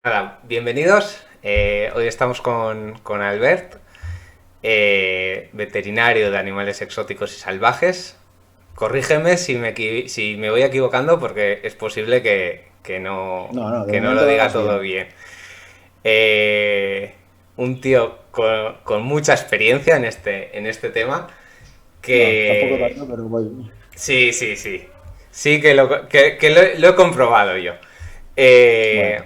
Nada, bienvenidos. Hoy estamos con Albert, veterinario de animales exóticos y salvajes. Corrígeme si me voy equivocando porque es posible No, no, de que no lo momento diga vamos todo bien. bien. Un tío con mucha experiencia en este tema No, tampoco que... tanto, pero voy. Sí, sí, sí. Sí que lo he comprobado yo. Eh, Bueno,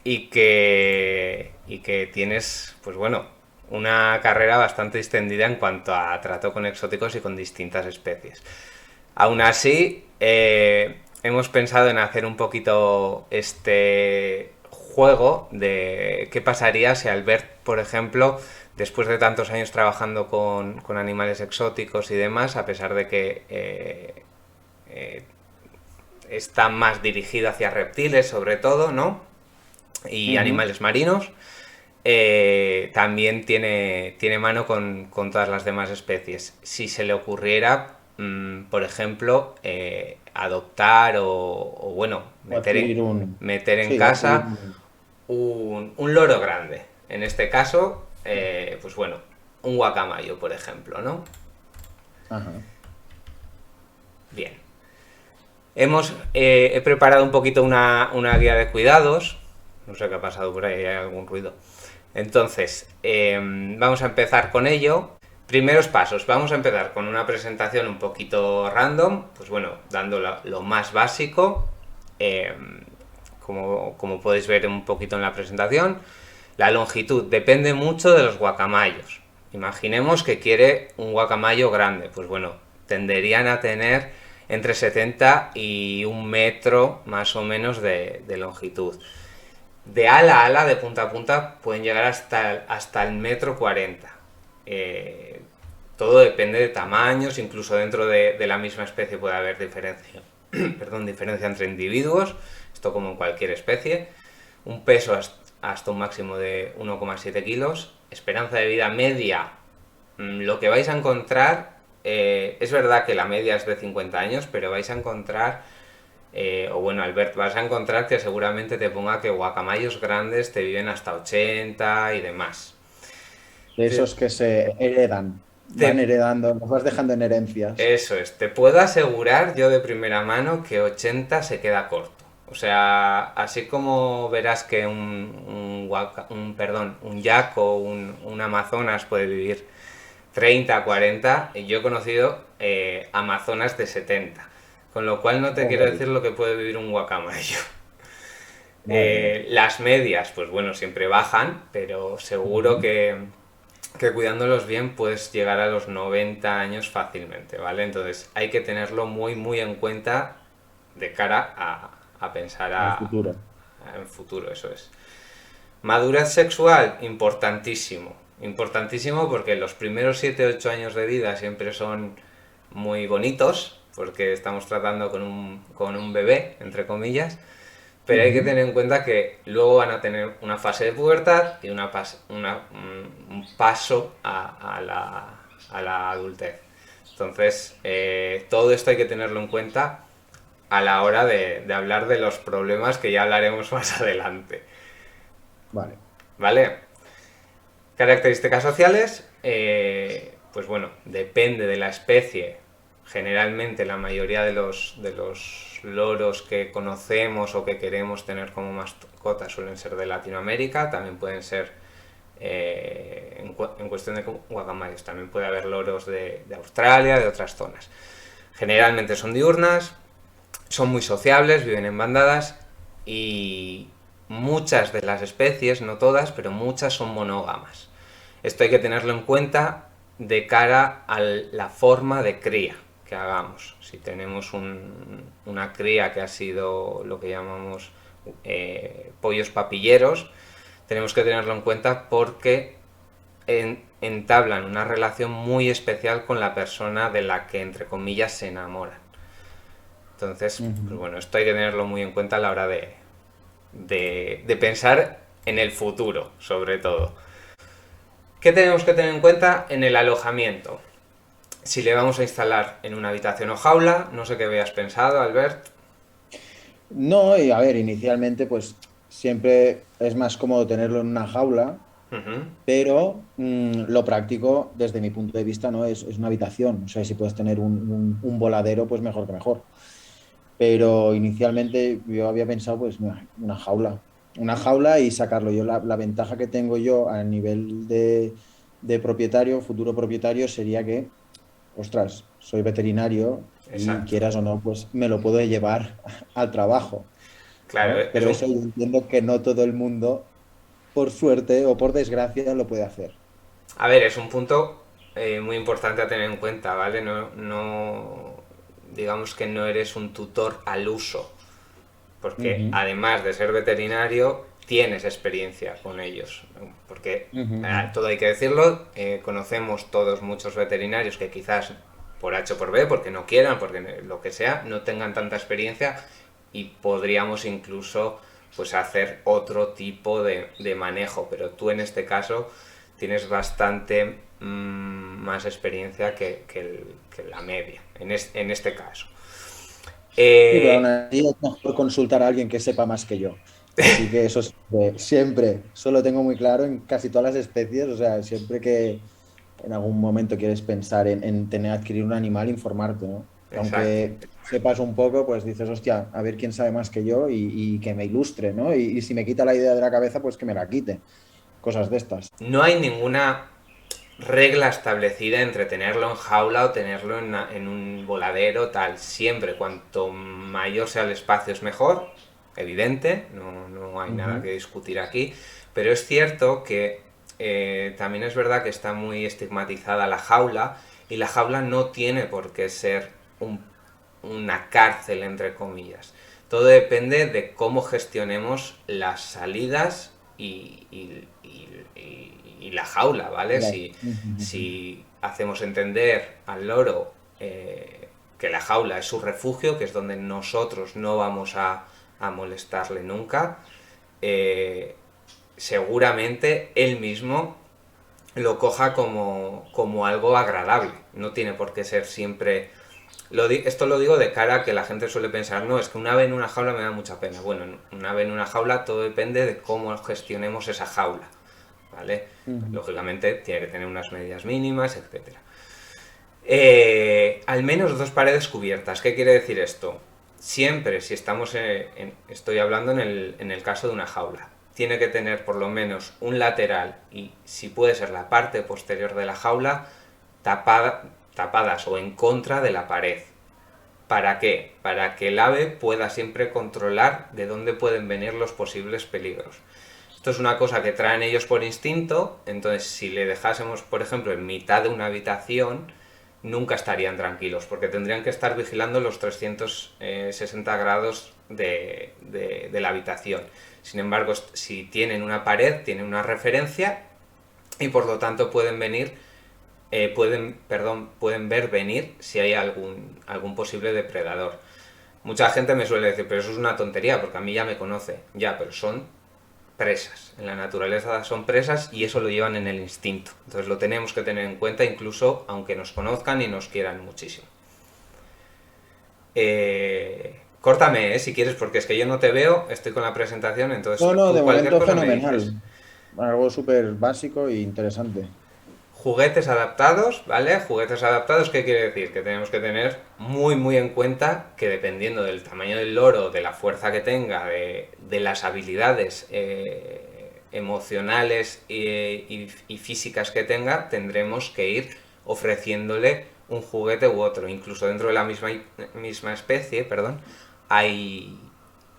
y que tienes, pues bueno, una carrera bastante extendida en cuanto a trato con exóticos y con distintas especies. Aún así, hemos pensado en hacer un poquito este juego de qué pasaría si Albert, por ejemplo, después de tantos años trabajando con animales exóticos y demás, a pesar de que eh, está más dirigido hacia reptiles sobre todo, ¿no? Y ujú. animales marinos, también tiene mano con todas las demás especies. Si se le ocurriera, por ejemplo, adoptar o, bueno, O adquirir un. meter en Sí, adquirir casa un. un loro grande. En este caso, pues bueno, un guacamayo, por ejemplo, ¿no? Ajá. Bien. He preparado un poquito una guía de cuidados. No sé qué ha pasado por ahí, hay algún ruido. Entonces, vamos a empezar con ello. Primeros pasos, vamos a empezar con una presentación un poquito random, pues bueno, dando lo más básico, eh, como podéis ver un poquito en la presentación. La longitud depende mucho de los guacamayos. Imaginemos que quiere un guacamayo grande, pues bueno, tenderían a tener entre 70 y un metro más o menos de longitud. De ala a ala, de punta a punta, pueden llegar hasta el metro 40. Eh, Todo depende de tamaños, incluso dentro de la misma especie puede haber diferencia, perdón, diferencia entre individuos, esto como en cualquier especie. Un peso hasta un máximo de 1,7 kilos. Esperanza de vida media, lo que vais a encontrar, es verdad que la media es de 50 años, pero vais a encontrar o bueno, Albert, vas a encontrar que seguramente te ponga que guacamayos grandes te viven hasta 80 y demás. De Te, esos que se heredan. Van te- heredando, los vas dejando en herencias. Eso es, te puedo asegurar yo de primera mano que 80 se queda corto. O sea, así como verás que un yak o un amazonas puede vivir 30, 40, yo he conocido amazonas de 70. Con lo cual no te quiero Joder, decir lo que puede vivir un guacamayo. madre mía. Las medias, pues bueno, siempre bajan, pero seguro Ujú. que cuidándolos bien puedes llegar a los 90 años fácilmente, ¿vale? Entonces hay que tenerlo muy, muy en cuenta de cara a pensar Al futuro. en futuro, eso es. Madurez sexual, importantísimo. Importantísimo porque los primeros 7 u 8 años de vida siempre son muy bonitos, porque estamos tratando con un bebé, entre comillas, pero hay que Ujú. tener en cuenta que luego van a tener una fase de pubertad y un paso a la adultez. Entonces, todo esto hay que tenerlo en cuenta a la hora de hablar de los problemas que ya hablaremos más adelante. Vale. ¿Vale? Características sociales, pues bueno, depende de la especie. Generalmente la mayoría de los loros que conocemos o que queremos tener como mascota suelen ser de Latinoamérica, también pueden ser en cuestión de guacamayos, también puede haber loros de Australia, de otras zonas. Generalmente son diurnas, son muy sociables, viven en bandadas y muchas de las especies, no todas, pero muchas son monógamas. Esto hay que tenerlo en cuenta de cara a la forma de cría que hagamos. Si tenemos una cría que ha sido lo que llamamos pollos papilleros, tenemos que tenerlo en cuenta porque entablan una relación muy especial con la persona de la que, entre comillas, se enamoran. Entonces, pues Ujú. bueno, esto hay que tenerlo muy en cuenta a la hora de pensar en el futuro, sobre todo. ¿Qué tenemos que tener en cuenta en el alojamiento? Si le vamos a instalar en una habitación o jaula, no sé qué habías pensado, Albert. No, y a ver, inicialmente, pues. siempre es más cómodo tenerlo en una jaula, Ujú. pero lo práctico, desde mi punto de vista, ¿no? Es una habitación. O sea, si puedes tener un voladero, pues mejor que mejor. Pero inicialmente yo había pensado, pues, mira, una jaula. Una jaula y sacarlo. La ventaja que tengo yo a nivel de propietario, futuro propietario, sería que, ostras, soy veterinario y Exacto. quieras o no, pues me lo puedo llevar al trabajo, Claro, ¿no? es Pero eso yo entiendo que no todo el mundo, por suerte o por desgracia, lo puede hacer. a ver, es un punto muy importante a tener en cuenta, ¿vale? Digamos que no eres un tutor al uso, porque Ujú, además de ser veterinario, tienes experiencia con ellos. Porque ujú, ujú. todo hay que decirlo, conocemos todos muchos veterinarios que quizás por H o por B, porque no quieran, porque lo que sea, no tengan tanta experiencia y podríamos incluso pues hacer otro tipo de manejo, pero tú en este caso tienes bastante más experiencia que la media, en este caso. Sí, pero aún Eh, así es mejor consultar a alguien que sepa más que yo. Así que eso siempre, eso lo tengo muy claro en casi todas las especies. O sea, siempre que en algún momento quieres pensar en tener, adquirir un animal, informarte, ¿no? Que exacto. aunque sepas un poco, pues dices, hostia, a ver quién sabe más que yo y que me ilustre, ¿no? Y si me quita la idea de la cabeza, pues que me la quite. Cosas de estas. No hay ninguna regla establecida entre tenerlo en jaula o tenerlo en un voladero, tal. Siempre, cuanto mayor sea el espacio es mejor, evidente, no hay nada Ujú. que discutir aquí, pero es cierto que también es verdad que está muy estigmatizada la jaula y la jaula no tiene por qué ser una cárcel, entre comillas. Todo depende de cómo gestionemos las salidas y la jaula, ¿vale? Mira. Si hacemos entender al loro que la jaula es su refugio, que es donde nosotros no vamos a molestarle nunca, eh, seguramente él mismo lo coja como algo agradable. No tiene por qué ser siempre... Esto lo digo de cara a que la gente suele pensar, no, es que una ave en una jaula me da mucha pena. Bueno, una ave en una jaula todo depende de cómo gestionemos esa jaula, ¿vale? Ujú. Lógicamente tiene que tener unas medidas mínimas, etcétera. Al menos dos paredes cubiertas. ¿Qué quiere decir esto? Siempre, si estamos estoy hablando en el caso de una jaula, tiene que tener por lo menos un lateral y, si puede ser, la parte posterior de la jaula tapadas o en contra de la pared. ¿Para qué? Para que el ave pueda siempre controlar de dónde pueden venir los posibles peligros. Esto es una cosa que traen ellos por instinto, entonces si le dejásemos, por ejemplo, en mitad de una habitación, nunca estarían tranquilos, porque tendrían que estar vigilando los 360 grados de la habitación. Sin embargo, si tienen una pared, tienen una referencia y por lo tanto pueden ver venir si hay algún posible depredador. Mucha gente me suele decir, pero eso es una tontería, porque a mí ya me conoce. Ya, pero son presas. En la naturaleza son presas y eso lo llevan en el instinto. Entonces lo tenemos que tener en cuenta incluso aunque nos conozcan y nos quieran muchísimo. Córtame, si quieres, porque es que yo no te veo, estoy con la presentación, entonces No, no, tú de cualquier momento cosa me dices. fenomenal. Algo súper básico e interesante. Juguetes adaptados, ¿vale? Juguetes adaptados, ¿qué quiere decir? Que tenemos que tener muy en cuenta que dependiendo del tamaño del loro, de la fuerza que tenga, de las habilidades emocionales y físicas que tenga, tendremos que ir ofreciéndole un juguete u otro. Incluso dentro de la misma especie, perdón, hay,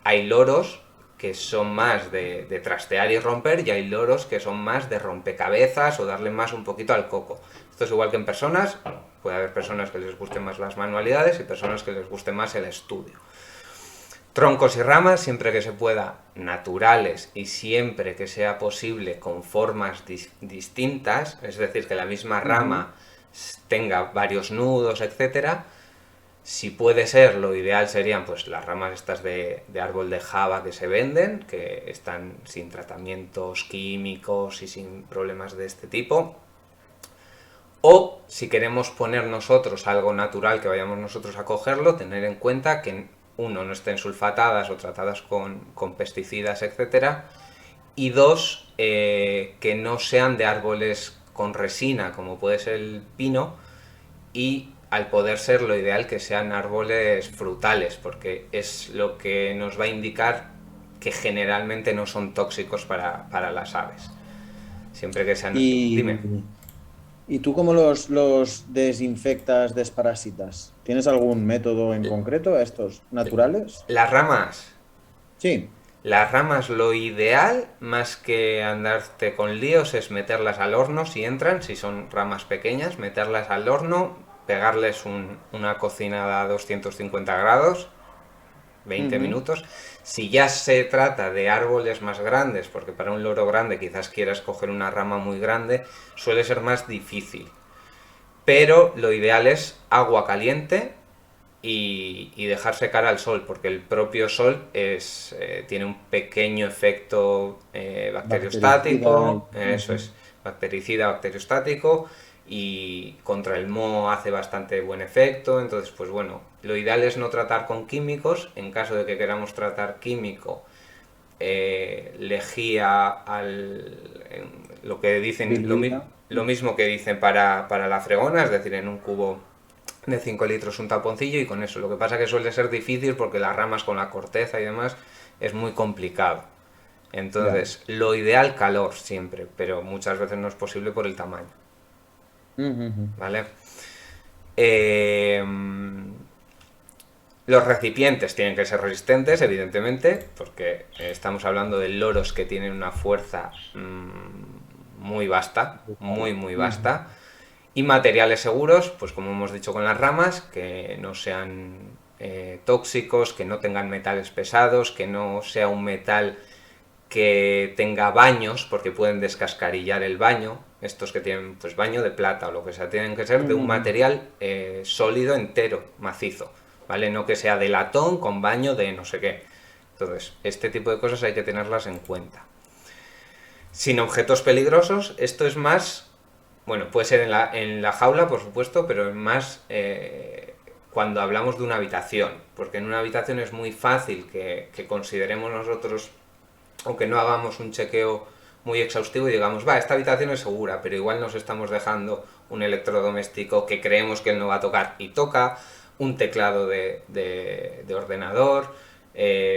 hay loros que son más de trastear y romper y hay loros que son más de rompecabezas o darle más un poquito al coco. Esto es igual que en personas, puede haber personas que les gusten más las manualidades y personas que les guste más el estudio. Troncos y ramas, siempre que se pueda, naturales y siempre que sea posible con formas distintas, es decir, que la misma Ujú. rama tenga varios nudos, etcétera. Si puede ser, lo ideal serían pues las ramas estas de árbol de Java que se venden, que están sin tratamientos químicos y sin problemas de este tipo. O si queremos poner nosotros algo natural que vayamos nosotros a cogerlo, tener en cuenta que uno, no estén sulfatadas o tratadas con pesticidas, etcétera, y dos, que no sean de árboles con resina, como puede ser el pino, y al poder ser lo ideal que sean árboles frutales, porque es lo que nos va a indicar que generalmente no son tóxicos para las aves. Siempre que sean... Dime. ¿Y, y tú cómo los desinfectas, desparasitas? ¿Tienes algún método en concreto a estos naturales? Las ramas. Sí. Las ramas lo ideal, más que andarte con líos, es meterlas al horno si entran, si son ramas pequeñas, meterlas al horno, pegarles una cocinada a 250 grados, 20 Ujú. minutos. Si ya se trata de árboles más grandes, porque para un loro grande quizás quieras coger una rama muy grande, suele ser más difícil. Pero lo ideal es agua caliente y dejar secar al sol, porque el propio sol tiene un pequeño efecto Bactericida. bacteriostático, eso Ujú. es, bactericida, bacteriostático, y contra el moho hace bastante buen efecto. Entonces, pues bueno, lo ideal es no tratar con químicos. En caso de que queramos tratar químico, lejía lo que dicen, Diluida. lo mismo que dicen para la fregona, es decir, en un cubo de 5 litros un taponcillo y con eso. Lo que pasa que suele ser difícil porque las ramas con la corteza y demás es muy complicado. Ya. Entonces, lo ideal calor siempre, pero muchas veces no es posible por el tamaño, Ujú, ujú. ¿vale? Eh, los recipientes tienen que ser resistentes, evidentemente, porque estamos hablando de loros que tienen una fuerza muy vasta, Brutal. muy Ujú. vasta. Y materiales seguros, pues como hemos dicho con las ramas, que no sean tóxicos, que no tengan metales pesados, que no sea un metal que tenga baños, porque pueden descascarillar el baño. Estos que tienen pues baño de plata o lo que sea, tienen que ser de Ujú, un ujú. material sólido, entero, macizo, ¿vale? No que sea de latón con baño de no sé qué. Entonces, este tipo de cosas hay que tenerlas en cuenta. Sin objetos peligrosos, esto es más, bueno, puede ser en la jaula, por supuesto, pero es más cuando hablamos de una habitación, porque en una habitación es muy fácil que consideremos nosotros, aunque no hagamos un chequeo muy exhaustivo y digamos, va, esta habitación es segura, pero igual nos estamos dejando un electrodoméstico que creemos que él no va a tocar y toca, un teclado de ordenador,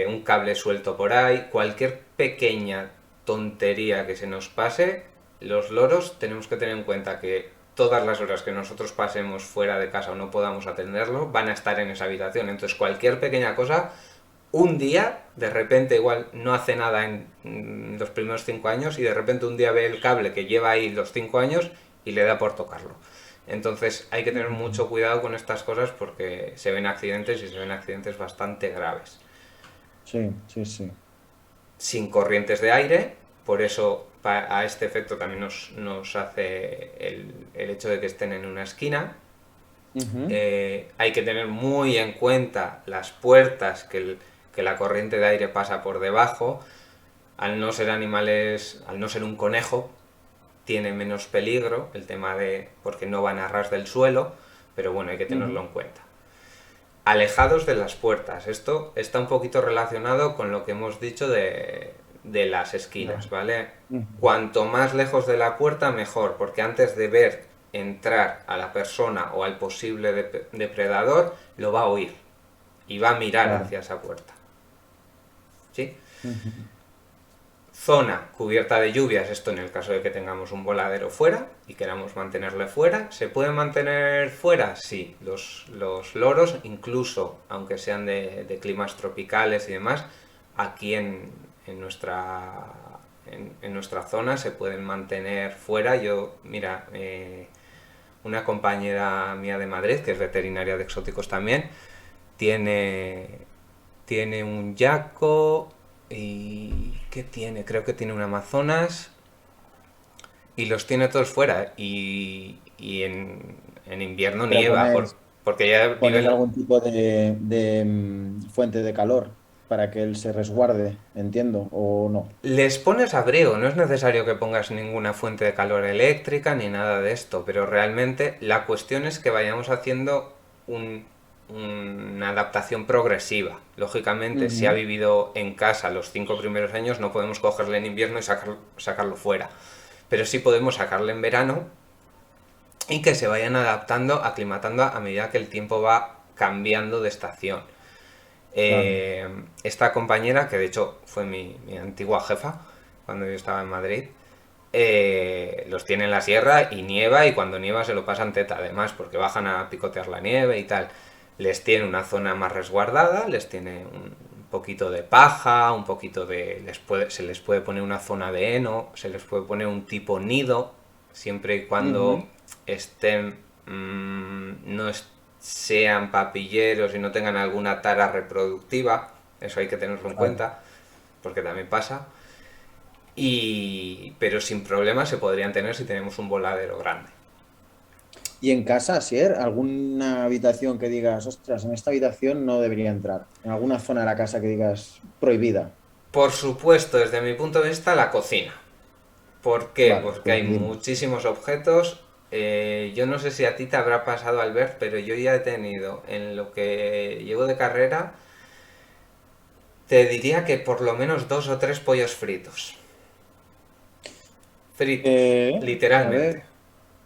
un cable suelto por ahí, cualquier pequeña tontería que se nos pase, los loros tenemos que tener en cuenta que todas las horas que nosotros pasemos fuera de casa o no podamos atenderlo van a estar en esa habitación. Entonces cualquier pequeña cosa, un día, de repente igual no hace nada en los primeros 5 años y de repente un día ve el cable que lleva ahí los 5 años y le da por tocarlo. Entonces hay que tener Ujú. mucho cuidado con estas cosas porque se ven accidentes y se ven accidentes bastante graves. Sí, sí, sí. Sin corrientes de aire, por eso a este efecto también nos hace el hecho de que estén en una esquina. Ujú. Hay que tener muy en cuenta las puertas, que la corriente de aire pasa por debajo. Al no ser animales, al no ser un conejo, tiene menos peligro el tema de porque no van a ras del suelo, pero bueno, hay que tenerlo Ujú. en cuenta. Alejados de las puertas. Esto está un poquito relacionado con lo que hemos dicho de las esquinas, Las- ¿vale? Ujú. Cuanto más lejos de la puerta, mejor, porque antes de ver entrar a la persona o al posible depredador, lo va a oír y va a mirar Claro. hacia esa puerta. ¿Sí? Ujú. Zona cubierta de lluvias, esto en el caso de que tengamos un voladero fuera y queramos mantenerle fuera. ¿Se puede mantener fuera? Sí, los loros, incluso aunque sean de climas tropicales y demás, aquí en nuestra, en nuestra zona se pueden mantener fuera. Yo, mira, una compañera mía de Madrid, que es veterinaria de exóticos también, tiene, tiene un yaco y... ¿Qué tiene? Creo que tiene un Amazonas y los tiene todos fuera. Y en invierno Pero nieva, porque ya pones viven... algún tipo de fuente de calor para que él se resguarde, entiendo, o no. Les pones abrigo, no es necesario que pongas ninguna fuente de calor eléctrica ni nada de esto, pero realmente la cuestión es que vayamos haciendo un una adaptación progresiva. Lógicamente, si ha vivido en casa los 5 primeros años, no podemos cogerle en invierno y sacarlo fuera. Pero sí podemos sacarle en verano y que se vayan adaptando, aclimatando a medida que el tiempo va cambiando de estación. Claro. Esta compañera, que de hecho fue mi antigua jefa cuando yo estaba en Madrid, los tiene en la sierra y nieva, y cuando nieva se lo pasan teta además, porque bajan a picotear la nieve y tal. Les tiene una zona más resguardada, les tiene un poquito de paja, un poquito de... se les puede poner una zona de heno, se les puede poner un tipo nido, siempre y cuando estén... no sean papilleros y no tengan alguna tara reproductiva. Eso hay que tenerlo en Claro. cuenta, porque también pasa. Pero sin problema se podrían tener si tenemos un voladero grande. Y en casa, Asier, alguna habitación que digas, ostras, en esta habitación no debería entrar. En alguna zona de la casa que digas prohibida. Por supuesto, desde mi punto de vista, la cocina. ¿Por qué? Vale, Porque hay coincidimos. muchísimos objetos. Yo no sé si a ti te habrá pasado, Albert, pero yo ya he tenido, en lo que llevo de carrera, te diría que por lo menos 2 o 3 pollos fritos. Fritos, A literalmente. ver,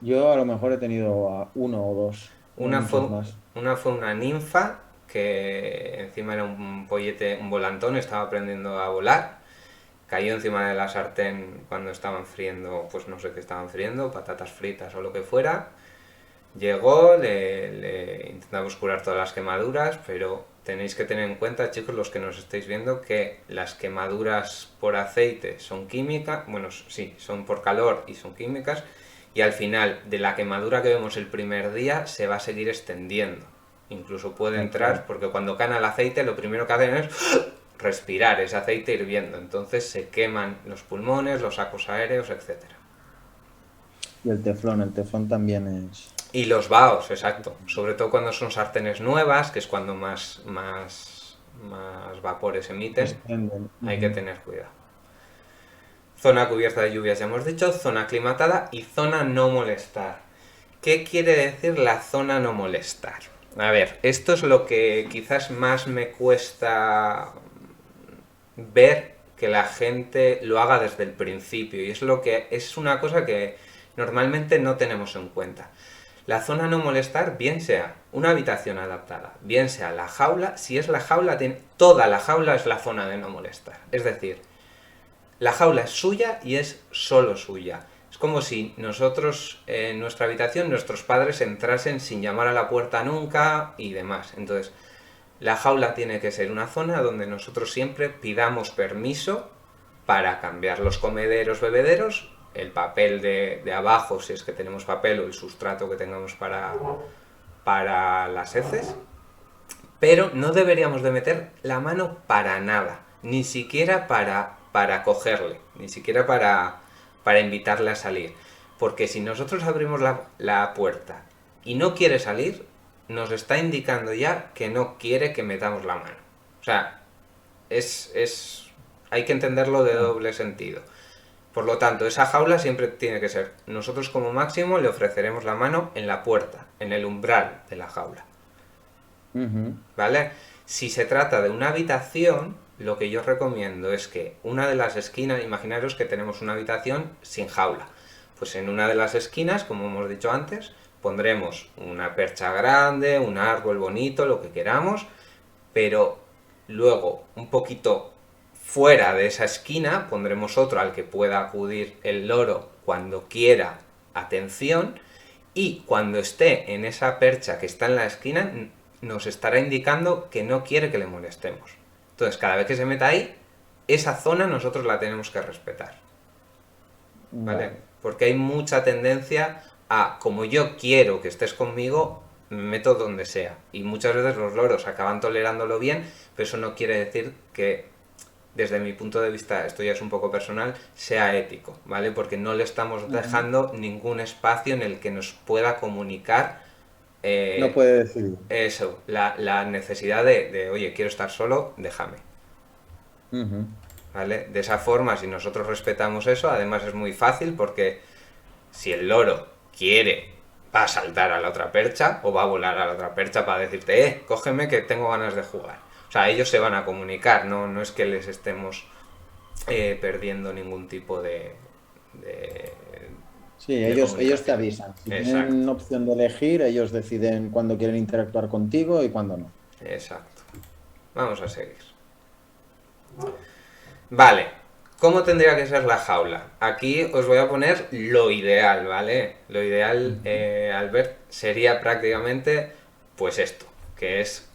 yo a lo mejor he tenido uno o dos, no Una muchos fue, más. una fue una ninfa que encima era un pollete, un volantón, estaba aprendiendo a volar. Cayó encima de la sartén cuando estaban friendo, pues no sé qué estaban friendo, patatas fritas o lo que fuera. Llegó, le intentamos curar todas las quemaduras, pero tenéis que tener en cuenta, chicos, los que nos estáis viendo, que las quemaduras por aceite son químicas, bueno, sí, son por calor y son químicas, y al final de la quemadura que vemos el primer día se va a seguir extendiendo. Incluso puede Claro. entrar, porque cuando caen el aceite lo primero que hacen es respirar ese aceite hirviendo, entonces se queman los pulmones, los sacos aéreos, etcétera. Y el teflón también es... Y los vaos, exacto. Sobre todo cuando son sartenes nuevas, que es cuando más vapores emiten, Desprenden. hay que tener cuidado. Zona cubierta de lluvias, ya hemos dicho, zona aclimatada y zona no molestar. ¿Qué quiere decir la zona no molestar? A ver, esto es lo que quizás más me cuesta ver que la gente lo haga desde el principio, y es lo que es una cosa que normalmente no tenemos en cuenta. La zona no molestar, bien sea una habitación adaptada, bien sea la jaula, si es la jaula, toda la jaula es la zona de no molestar. Es decir, la jaula es suya y es solo suya. Es como si nosotros en nuestra habitación, nuestros padres entrasen sin llamar a la puerta nunca y demás. Entonces, la jaula tiene que ser una zona donde nosotros siempre pidamos permiso para cambiar los comederos, bebederos, el papel de abajo, si es que tenemos papel, o el sustrato que tengamos para las heces, pero no deberíamos de meter la mano para nada, ni siquiera para cogerle, ni siquiera para invitarle a salir. Porque si nosotros abrimos la puerta y no quiere salir, nos está indicando ya que no quiere que metamos la mano. O sea, hay que entenderlo de Claro. doble sentido. Por lo tanto, esa jaula siempre tiene que ser, nosotros como máximo le ofreceremos la mano en la puerta, en el umbral de la jaula. Ujú. ¿Vale? Si se trata de una habitación, lo que yo recomiendo es que una de las esquinas, imaginaros que tenemos una habitación sin jaula, pues en una de las esquinas, como hemos dicho antes, pondremos una percha grande, un árbol bonito, lo que queramos, pero luego un poquito fuera de esa esquina pondremos otro al que pueda acudir el loro cuando quiera atención, y cuando esté en esa percha que está en la esquina nos estará indicando que no quiere que le molestemos. Entonces, cada vez que se meta ahí, esa zona nosotros la tenemos que respetar, ¿vale? Vale. Porque hay mucha tendencia a, como yo quiero que estés conmigo, me meto donde sea. Y muchas veces los loros acaban tolerándolo bien, pero eso no quiere decir que, desde mi punto de vista, esto ya es un poco personal, sea ético, ¿vale? Porque no le estamos Ujú. dejando ningún espacio en el que nos pueda comunicar No eh, puede decidir. eso, la necesidad oye, quiero estar solo, déjame. Ujú. ¿Vale? De esa forma, si nosotros respetamos eso, además es muy fácil, porque si el loro quiere va a saltar a la otra percha o va a volar a la otra percha para decirte, cógeme que tengo ganas de jugar. O sea, ellos se van a comunicar, no es que les estemos perdiendo ningún tipo de Sí, de ellos te comunicación. avisan. Si Exacto, tienen opción de elegir, ellos deciden cuándo quieren interactuar contigo y cuándo no. exacto. Vamos a seguir. Vale, ¿cómo tendría que ser la jaula? Aquí os voy a poner lo ideal, ¿vale? Lo ideal, Albert, sería prácticamente pues esto, que es...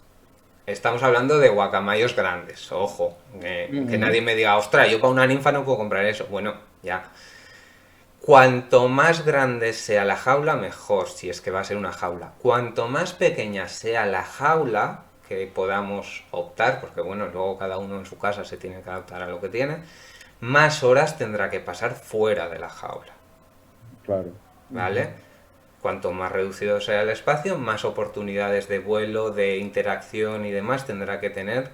Estamos hablando de guacamayos grandes, ojo, que Ujú. nadie me diga, ostras, yo para una ninfa no puedo comprar eso. Bueno, ya. Cuanto más grande sea la jaula, mejor, si es que va a ser una jaula. Cuanto más pequeña sea la jaula que podamos optar, porque bueno, luego cada uno en su casa se tiene que adaptar a lo que tiene, más horas tendrá que pasar fuera de la jaula, Claro. Ujú. ¿vale? Cuanto más reducido sea el espacio, más oportunidades de vuelo, de interacción y demás tendrá que tener,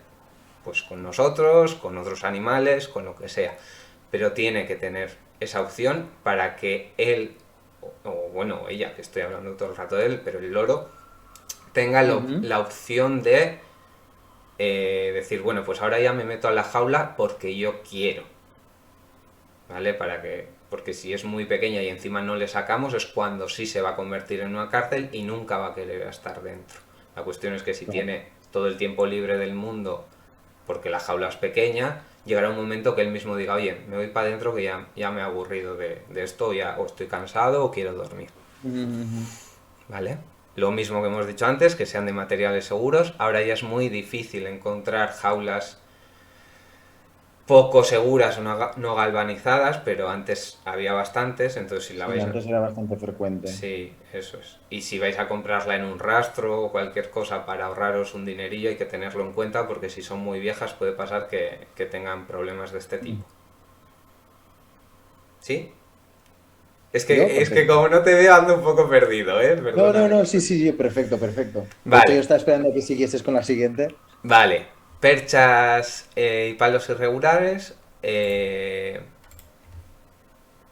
pues con nosotros, con otros animales, con lo que sea. Pero tiene que tener esa opción para que él, o bueno, ella, que estoy hablando todo el rato de él, pero el loro, tenga Ujú. la opción de decir, bueno, pues ahora ya me meto a la jaula porque yo quiero, ¿vale? Porque si es muy pequeña y encima no le sacamos es cuando sí se va a convertir en una cárcel y nunca va a querer estar dentro. La cuestión es que si Claro. tiene todo el tiempo libre del mundo porque la jaula es pequeña, llegará un momento que él mismo diga, oye, me voy para adentro que ya me he aburrido de esto, ya o estoy cansado o quiero dormir, Ujú. ¿vale? Lo mismo que hemos dicho antes, que sean de materiales seguros. Ahora ya es muy difícil encontrar jaulas poco seguras o no galvanizadas, pero antes había bastantes, entonces si la Sí, vais a... antes era bastante frecuente. Sí, eso es. Y si vais a comprarla en un rastro o cualquier cosa para ahorraros un dinerillo hay que tenerlo en cuenta porque si son muy viejas puede pasar que tengan problemas de este Mm. tipo. ¿Sí? Yo, Es que perfecto. como no te veo ando un poco perdido, ¿eh? No, no, Perdóname. no, sí, sí, sí, perfecto, perfecto. De hecho, yo Vale, estaba esperando a que siguieses con la siguiente. vale. Perchas y palos irregulares.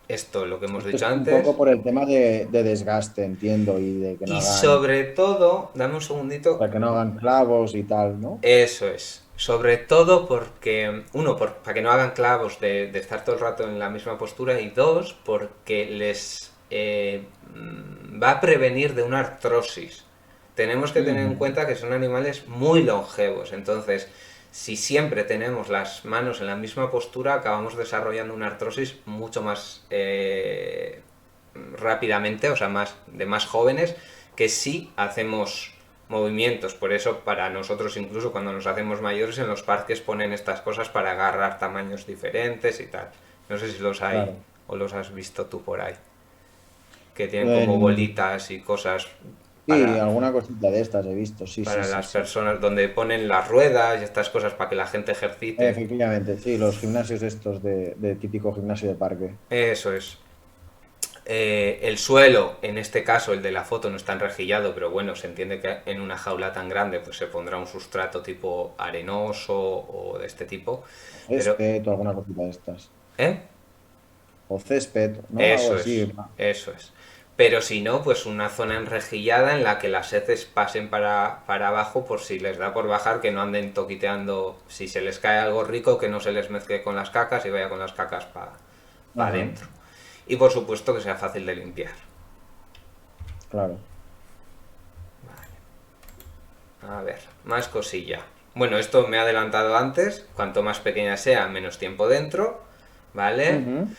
Esto, lo que hemos Esto dicho es un poco antes. por el tema de desgaste, entiendo, y de que no Y hagan, sobre todo, dame un segundito. para que no hagan clavos y tal, ¿no? Eso es. Sobre todo porque, uno, para que no hagan clavos de estar todo el rato en la misma postura y dos, porque les va a prevenir de una artrosis. Tenemos que tener en Ujú. cuenta que son animales muy longevos, entonces si siempre tenemos las manos en la misma postura, acabamos desarrollando una artrosis mucho más rápidamente, o sea, de más jóvenes, que si hacemos movimientos. Por eso, para nosotros, incluso cuando nos hacemos mayores, en los parques ponen estas cosas para agarrar tamaños diferentes y tal. No sé si los hay Claro. o los has visto tú por ahí. Que tienen como En- bolitas y cosas Sí, para, alguna cosita de estas he visto, sí, sí, para sí, las sí. personas, donde ponen las ruedas y estas cosas para que la gente ejercite. Efectivamente, sí, los gimnasios estos de típico gimnasio de parque. Eso es. El suelo, en este caso el de la foto, no está enrejillado, pero bueno, se entiende que en una jaula tan grande pues se pondrá un sustrato tipo arenoso o de este tipo. O Pero, césped o alguna cosita de estas. ¿eh? O césped, ¿no? Algo Eso así. es, eso es. Pero si no, pues una zona enrejillada en la que las heces pasen para abajo por si les da por bajar, que no anden toquiteando, si se les cae algo rico, que no se les mezcle con las cacas y vaya con las cacas para Ajá, adentro. Y por supuesto que sea fácil de limpiar. claro. A ver, más cosilla. Bueno, esto me he adelantado antes. Cuanto más pequeña sea, menos tiempo dentro. ¿Vale? Ujú.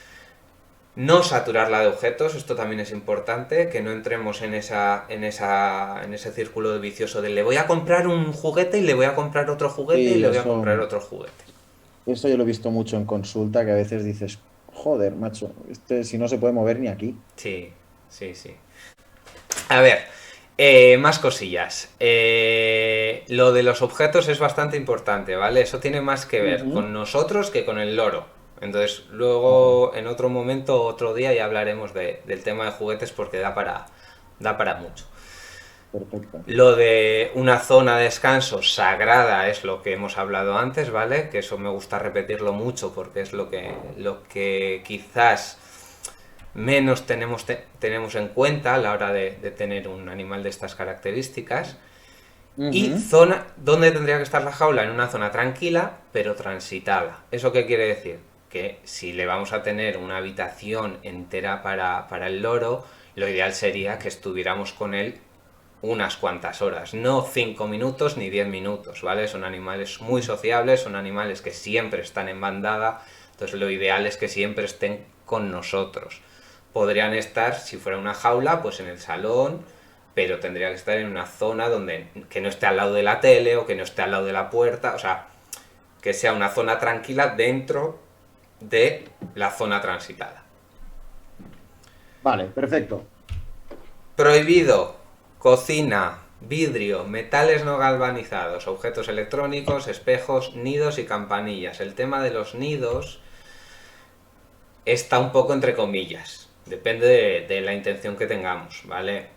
No saturarla de objetos, esto también es importante, que no entremos en ese círculo de vicioso de le voy a comprar un juguete y le voy a comprar otro juguete y Sí, le voy a comprar otro juguete. eso yo lo he visto mucho en consulta, que a veces dices, joder, macho, este si no se puede mover ni aquí. Sí, sí, sí. A ver, más cosillas. Lo de los objetos es bastante importante, ¿vale? Eso tiene más que ver Ujú. con nosotros que con el loro. Entonces, Ajá, luego en otro momento, otro día, ya hablaremos del tema de juguetes porque da para mucho. perfecto. Lo de una zona de descanso sagrada es lo que hemos hablado antes, ¿vale? Que eso me gusta repetirlo mucho porque es lo que quizás menos tenemos en cuenta a la hora de tener un animal de estas características. Y Ujú. zona, ¿dónde tendría que estar la jaula? En una zona tranquila, pero transitada. ¿Eso qué quiere decir? Que si le vamos a tener una habitación entera para el loro, lo ideal sería que estuviéramos con él unas cuantas horas, no 5 minutos ni 10 minutos, ¿vale? Son animales muy sociables, son animales que siempre están en bandada, entonces lo ideal es que siempre estén con nosotros. Podrían estar, si fuera una jaula, pues en el salón, pero tendría que estar en una zona donde que no esté al lado de la tele o que no esté al lado de la puerta, o sea, que sea una zona tranquila dentro de la zona transitada. Vale, perfecto. Prohibido: cocina, vidrio, metales no galvanizados, objetos electrónicos, espejos, nidos y campanillas. El tema de los nidos está un poco entre comillas. Depende de la intención que tengamos, ¿vale?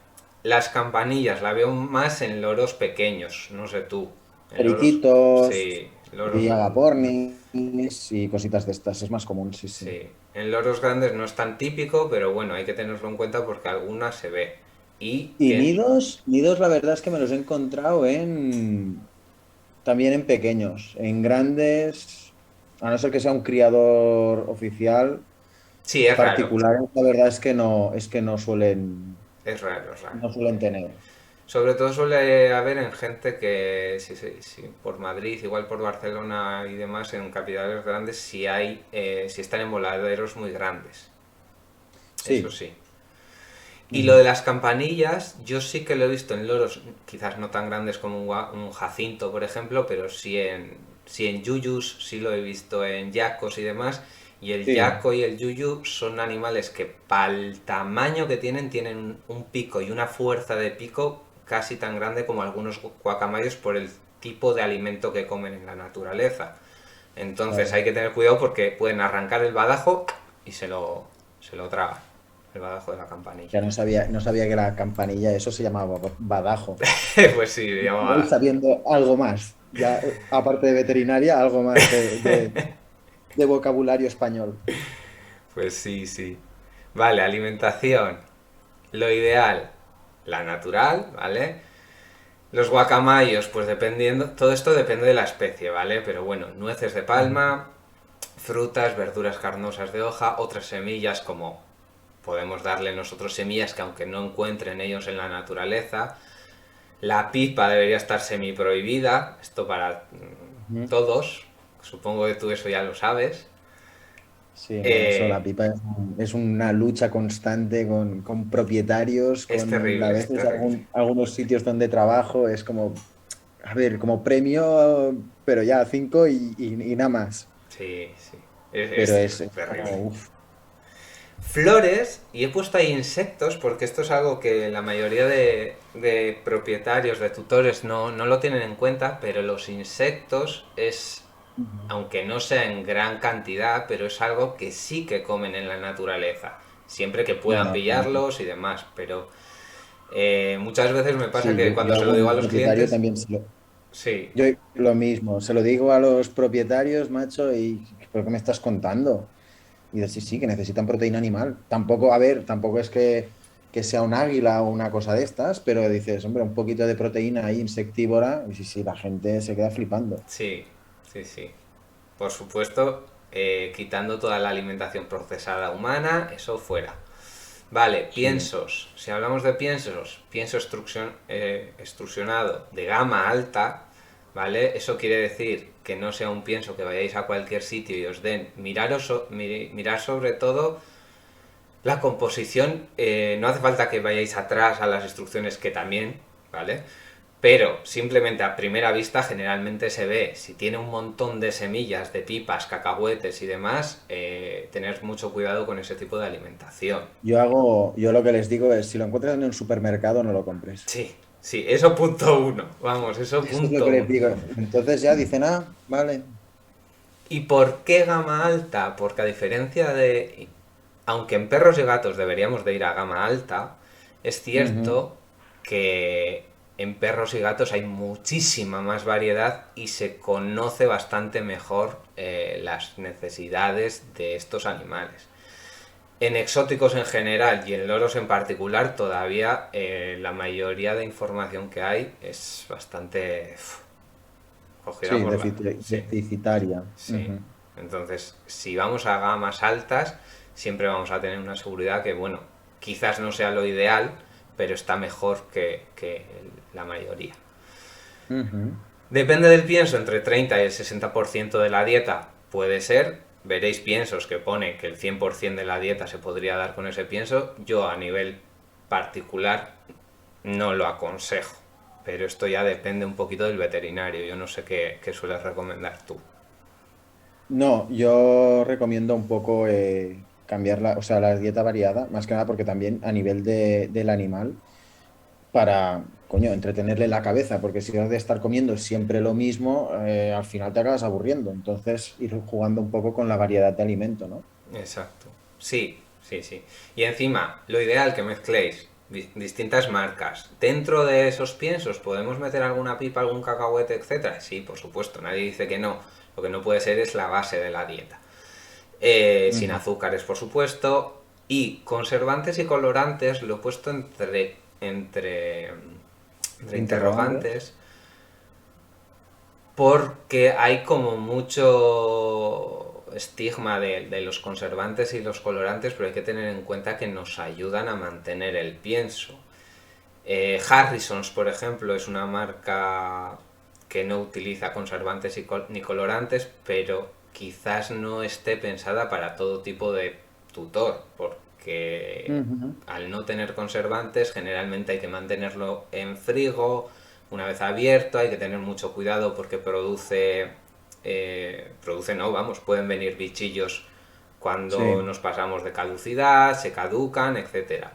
Las campanillas la veo más en loros pequeños, no sé tú. En loros, Periquitos sí, loros, y agapornis y cositas de estas. Es más común, sí, sí. sí. En loros grandes no es tan típico, pero bueno, hay que tenerlo en cuenta porque algunas se ve. Y Y tiene, nidos, la verdad es que me los he encontrado también en pequeños. En grandes, a no ser que sea un criador oficial, sí, es raro. particulares, la verdad es que no suelen, Es raro, es raro. no suelen tener. Sobre todo suele haber en gente que, sí, por Madrid, igual por Barcelona y demás, en capitales grandes, si están en voladeros muy grandes. Eso Sí. sí. Y lo Ujú. de las campanillas, yo sí que lo he visto en loros, quizás no tan grandes como un jacinto, por ejemplo, pero sí en yuyus, sí lo he visto en yacos y demás. Y el Sí, yaco y el yuyu son animales que, para el tamaño que tienen un pico y una fuerza de pico casi tan grande como algunos guacamayos por el tipo de alimento que comen en la naturaleza. Entonces claro. hay que tener cuidado porque pueden arrancar el badajo y se lo tragan, el badajo de la campanilla. Ya no sabía que la campanilla, eso se llamaba badajo. Pues sí, se Voy llamaba. sabiendo algo más, ya aparte de veterinaria, algo más de vocabulario español. Pues sí, sí. Vale, alimentación. Lo ideal, la natural, ¿vale? Los guacamayos, pues dependiendo, todo esto depende de la especie, ¿vale? Pero bueno, nueces de Ujú. palma, frutas, verduras carnosas de hoja, otras semillas como podemos darle nosotros semillas que aunque no encuentren ellos en la naturaleza. La pipa debería estar semi prohibida, esto para Ujú. todos, supongo que tú eso ya lo sabes. Sí, no, eso, la Eh, pipa es una lucha constante con propietarios, es con a terrible, es veces terrible. algunos sitios donde trabajo, es como, a ver, como premio, pero ya 5 y nada más. Sí, sí, Pero es es terrible. como, uff. Flores, y he puesto ahí insectos porque esto es algo que la mayoría de propietarios, de tutores no lo tienen en cuenta, pero los insectos es, aunque no sea en gran cantidad, pero es algo que sí que comen en la naturaleza, siempre que No, puedan no, claro. pillarlos y demás, pero muchas veces me pasa Sí, que yo cuando se lo digo a algún los propietario clientes, también sí, yo lo mismo, se lo digo a los propietarios, macho, y ¿pero qué me estás contando? Y dice, sí, sí, que necesitan proteína animal. Tampoco, a ver, tampoco es que sea un águila o una cosa de estas, pero dices, hombre, un poquito de proteína ahí insectívora, y sí, sí, la gente se queda flipando. sí, sí, sí. Por supuesto, quitando toda la alimentación procesada humana, eso fuera. Vale, Sí. piensos. Si hablamos de piensos, pienso extrusionado de gama alta, ¿vale? Eso quiere decir que no sea un pienso que vayáis a cualquier sitio y os den. Mirar sobre todo la composición. No hace falta que vayáis atrás a las instrucciones que también, ¿vale? Pero simplemente a primera vista generalmente se ve, si tiene un montón de semillas, de pipas, cacahuetes y demás, tener mucho cuidado con ese tipo de alimentación. Yo lo que les digo es, si lo encuentras en un supermercado, no lo compres. Sí, sí, eso punto uno, vamos, eso Eso es lo que punto les uno. digo. Entonces ya dicen, ah, vale. ¿Y por qué gama alta? Porque a diferencia de... Aunque en perros y gatos deberíamos de ir a gama alta, es Ujú. cierto que en perros y gatos hay muchísima más variedad y se conoce bastante mejor las necesidades de estos animales. En exóticos en general y en loros en particular, todavía la mayoría de información que hay es bastante cogida Sí, por la... Sí, deficitaria. sí. Ujú. Entonces, si vamos a gamas altas, siempre vamos a tener una seguridad que, bueno, quizás no sea lo ideal, pero está mejor que la mayoría. Ujú. Depende del pienso, entre 30 y el 60% de la dieta puede ser. Veréis piensos que pone que el 100% de la dieta se podría dar con ese pienso. Yo a nivel particular no lo aconsejo, pero esto ya depende un poquito del veterinario. Yo no sé qué sueles recomendar tú. No, yo recomiendo un poco cambiar o sea, la dieta variada, más que nada porque también a nivel del animal, para, coño, entretenerle la cabeza, porque si has de estar comiendo siempre lo mismo, al final te acabas aburriendo. Entonces, ir jugando un poco con la variedad de alimento, ¿no? Exacto. Sí, sí, sí. Y encima, lo ideal que mezcléis distintas marcas. Dentro de esos piensos, ¿podemos meter alguna pipa, algún cacahuete, etcétera? Sí, por supuesto, nadie dice que no. Lo que no puede ser es la base de la dieta. Sin Ujú. azúcares, por supuesto. Y conservantes y colorantes lo he puesto entre Interrogantes. interrogantes porque hay como mucho estigma de los conservantes y los colorantes, pero hay que tener en cuenta que nos ayudan a mantener el pienso. Harrison's, por ejemplo, es una marca que no utiliza conservantes ni colorantes, pero quizás no esté pensada para todo tipo de tutor, porque Ujú. al no tener conservantes generalmente hay que mantenerlo en frigo, una vez abierto, hay que tener mucho cuidado porque produce no, vamos, pueden venir bichillos cuando Sí. nos pasamos de caducidad, se caducan, etcétera.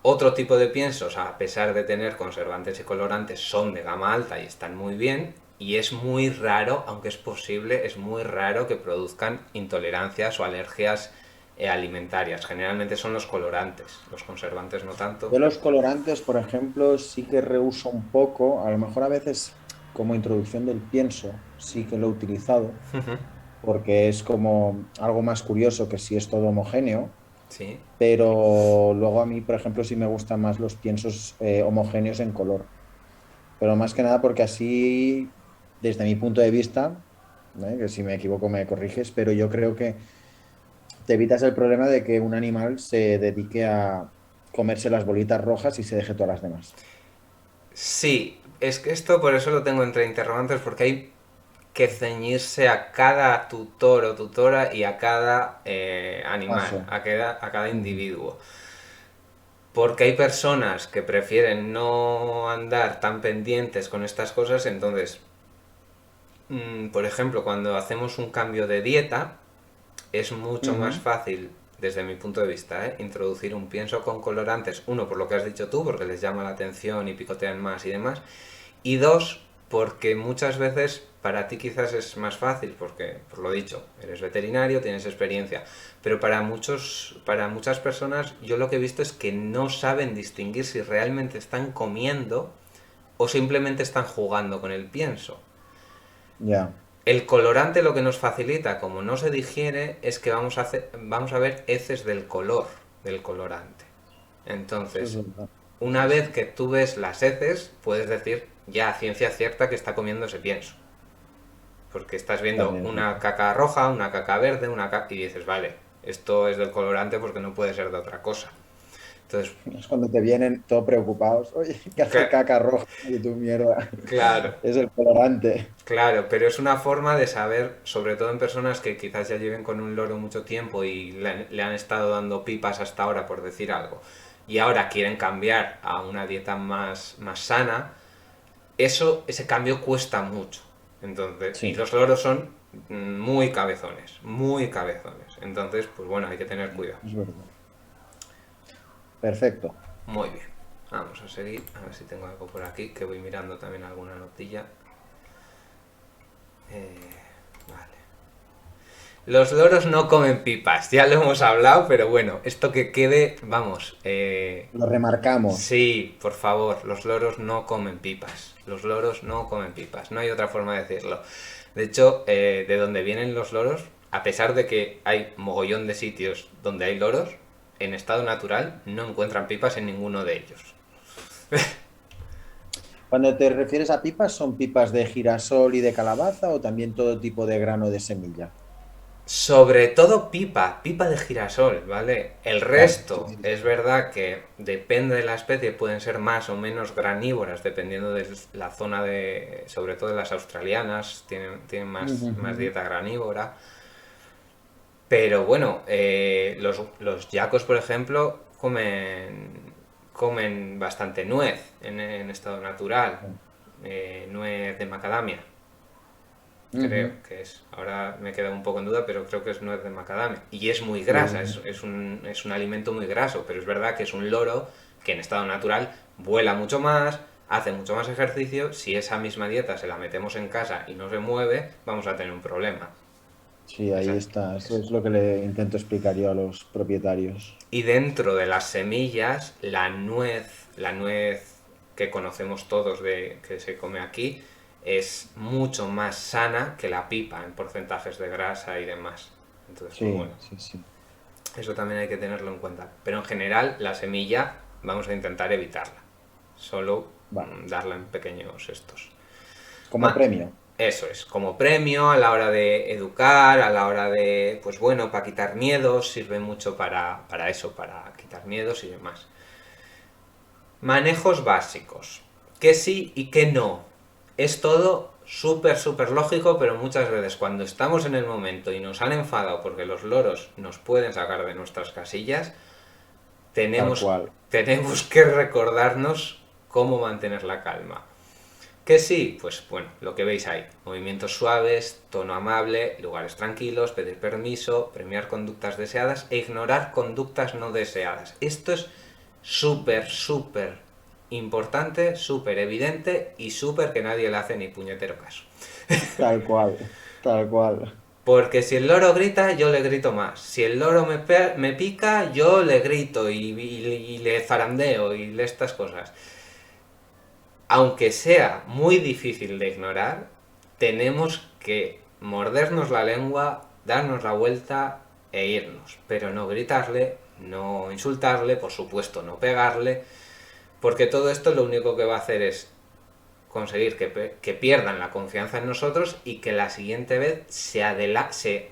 Otro tipo de piensos, a pesar de tener conservantes y colorantes, son de gama alta y están muy bien. Y es muy raro, aunque es posible, es muy raro que produzcan intolerancias o alergias alimentarias. Generalmente son los colorantes, los conservantes no tanto. Yo los colorantes, por ejemplo, sí que reuso un poco, a lo mejor a veces como introducción del pienso, sí que lo he utilizado, porque es como algo más curioso que si es todo homogéneo, Sí. pero luego a mí, por ejemplo, sí me gustan más los piensos homogéneos en color, pero más que nada porque así, desde mi punto de vista, que si me equivoco me corriges, pero yo creo que te evitas el problema de que un animal se dedique a comerse las bolitas rojas y se deje todas las demás. Sí, es que esto por eso lo tengo entre interrogantes, porque hay que ceñirse a cada tutor o tutora y a cada animal, Paso. a cada Ujú. individuo. Porque hay personas que prefieren no andar tan pendientes con estas cosas, entonces, por ejemplo, cuando hacemos un cambio de dieta, es mucho más Ujú. fácil, desde mi punto de vista, introducir un pienso con colorantes, uno, por lo que has dicho tú, porque les llama la atención y picotean más y demás, y dos, porque muchas veces para ti quizás es más fácil, porque, por lo dicho, eres veterinario, tienes experiencia, pero para muchas personas yo lo que he visto es que no saben distinguir si realmente están comiendo o simplemente están jugando con el pienso. Ya, El colorante lo que nos facilita, como no se digiere, es que vamos a ver heces del color del colorante. eso es Entonces, verdad. una Sí, vez sí. que tú ves las heces, puedes decir ya a ciencia cierta que está comiendo ese pienso. Porque estás viendo También es una verdad. caca roja, una caca verde, una caca... y dices, vale, esto es del colorante porque no puede ser de otra cosa. Entonces, Es cuando te vienen todos preocupados. Oye, que hace caca roja y tu mierda. claro, Es el colorante. claro, pero es una forma de saber, sobre todo en personas que quizás ya lleven con un loro mucho tiempo y le han estado dando pipas hasta ahora, por decir algo, y ahora quieren cambiar a una dieta más sana, ese cambio cuesta mucho. Entonces, y Sí, los loros son muy cabezones, muy cabezones. Entonces, pues bueno, hay que tener cuidado. es verdad. Perfecto. Muy bien. Vamos a seguir, a ver si tengo algo por aquí, que voy mirando también alguna notilla. Vale. Los loros no comen pipas, ya lo hemos hablado, pero bueno, esto que quede, vamos, Lo remarcamos. sí, por favor, los loros no comen pipas. Los loros no comen pipas, no hay otra forma de decirlo. De hecho, de donde vienen los loros, a pesar de que hay mogollón de sitios donde hay loros, en estado natural no encuentran pipas en ninguno de ellos. Cuando te refieres a pipas, ¿son pipas de girasol y de calabaza o también todo tipo de grano de semilla? Sobre todo pipa de girasol, ¿vale? El Claro, sí, resto sí, es verdad que depende de la especie, pueden ser más o menos granívoras dependiendo de la zona de, sobre todo de las australianas, tienen ujú, más ujú. dieta granívora. Pero bueno, los yacos, por ejemplo, comen bastante nuez en estado natural, nuez de macadamia. Creo Ujú. que es. Ahora me queda un poco en duda, pero creo que es nuez de macadamia. Y es muy Sí, grasa, es un alimento muy graso, pero es verdad que es un loro que en estado natural vuela mucho más, hace mucho más ejercicio. Si esa misma dieta se la metemos en casa y no se mueve, vamos a tener un problema. sí, Esa ahí está. Eso es. es lo que le intento explicar yo a los propietarios. Y dentro de las semillas, la nuez que conocemos todos de que se come aquí, es mucho más sana que la pipa en porcentajes de grasa y demás. Entonces, pues Sí, bueno, sí, sí. eso también hay que tenerlo en cuenta. Pero en general, la semilla vamos a intentar evitarla. Solo Vale. darla en pequeños estos. Como Ma- premio. Eso es, como premio a la hora de educar, a la hora de, pues bueno, para quitar miedos, sirve mucho para eso, para quitar miedos y demás. Manejos básicos. ¿Qué sí y qué no? Es todo súper, súper lógico, pero muchas veces cuando estamos en el momento y nos han enfadado porque los loros nos pueden sacar de nuestras casillas, Tal tenemos, cual. tenemos que recordarnos cómo mantener la calma. ¿Qué sí? Pues bueno, lo que veis ahí. Movimientos suaves, tono amable, lugares tranquilos, pedir permiso, premiar conductas deseadas e ignorar conductas no deseadas. Esto es súper, súper importante, súper evidente y súper que nadie le hace ni puñetero caso. Tal cual. Tal cual. Porque si el loro grita, yo le grito más. Si el loro me pica, yo le grito y le zarandeo y le estas cosas. Aunque sea muy difícil de ignorar, tenemos que mordernos la lengua, darnos la vuelta e irnos. Pero no gritarle, no insultarle, por supuesto no pegarle, porque todo esto lo único que va a hacer es conseguir que pierdan la confianza en nosotros y que la siguiente vez se adelante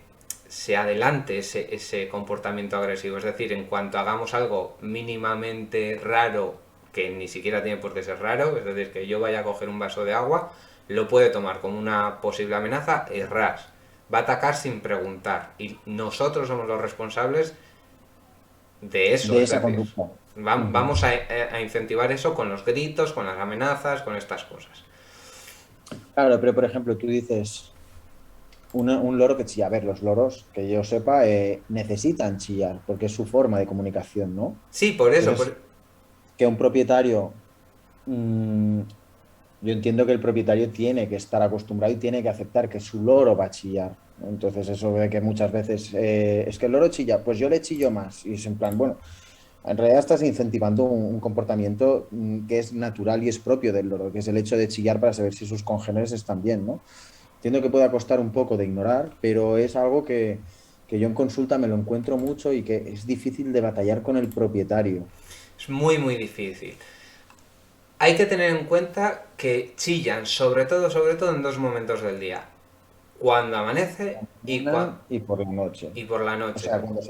ese comportamiento agresivo. Es decir, en cuanto hagamos algo mínimamente raro, que ni siquiera tiene por qué ser raro, es decir, que yo vaya a coger un vaso de agua, lo puede tomar como una posible amenaza y ras. Va a atacar sin preguntar. Y nosotros somos los responsables de eso, De es esa decir, conducta. Ujú. vamos a incentivar eso con los gritos, con las amenazas, con estas cosas. Claro, pero por ejemplo, tú dices un loro que chilla. A ver, los loros, que yo sepa, necesitan chillar porque es su forma de comunicación, ¿no? Sí, por eso. Entonces, que un propietario, mm, yo entiendo que el propietario tiene que estar acostumbrado y tiene que aceptar que su loro va a chillar, ¿no? Entonces, eso de que muchas veces es que el loro chilla, pues yo le chillo más. Y es en plan, bueno, en realidad estás incentivando un comportamiento que es natural y es propio del loro, que es el hecho de chillar para saber si sus congéneres están bien, ¿no? Entiendo que pueda costar un poco de ignorar, pero es algo que yo en consulta me lo encuentro mucho y que es difícil de batallar con el propietario. Es muy, muy difícil. Hay que tener en cuenta que chillan, sobre todo en dos momentos del día. Cuando amanece Mañana y por la noche. y por la O noche. sea, cuando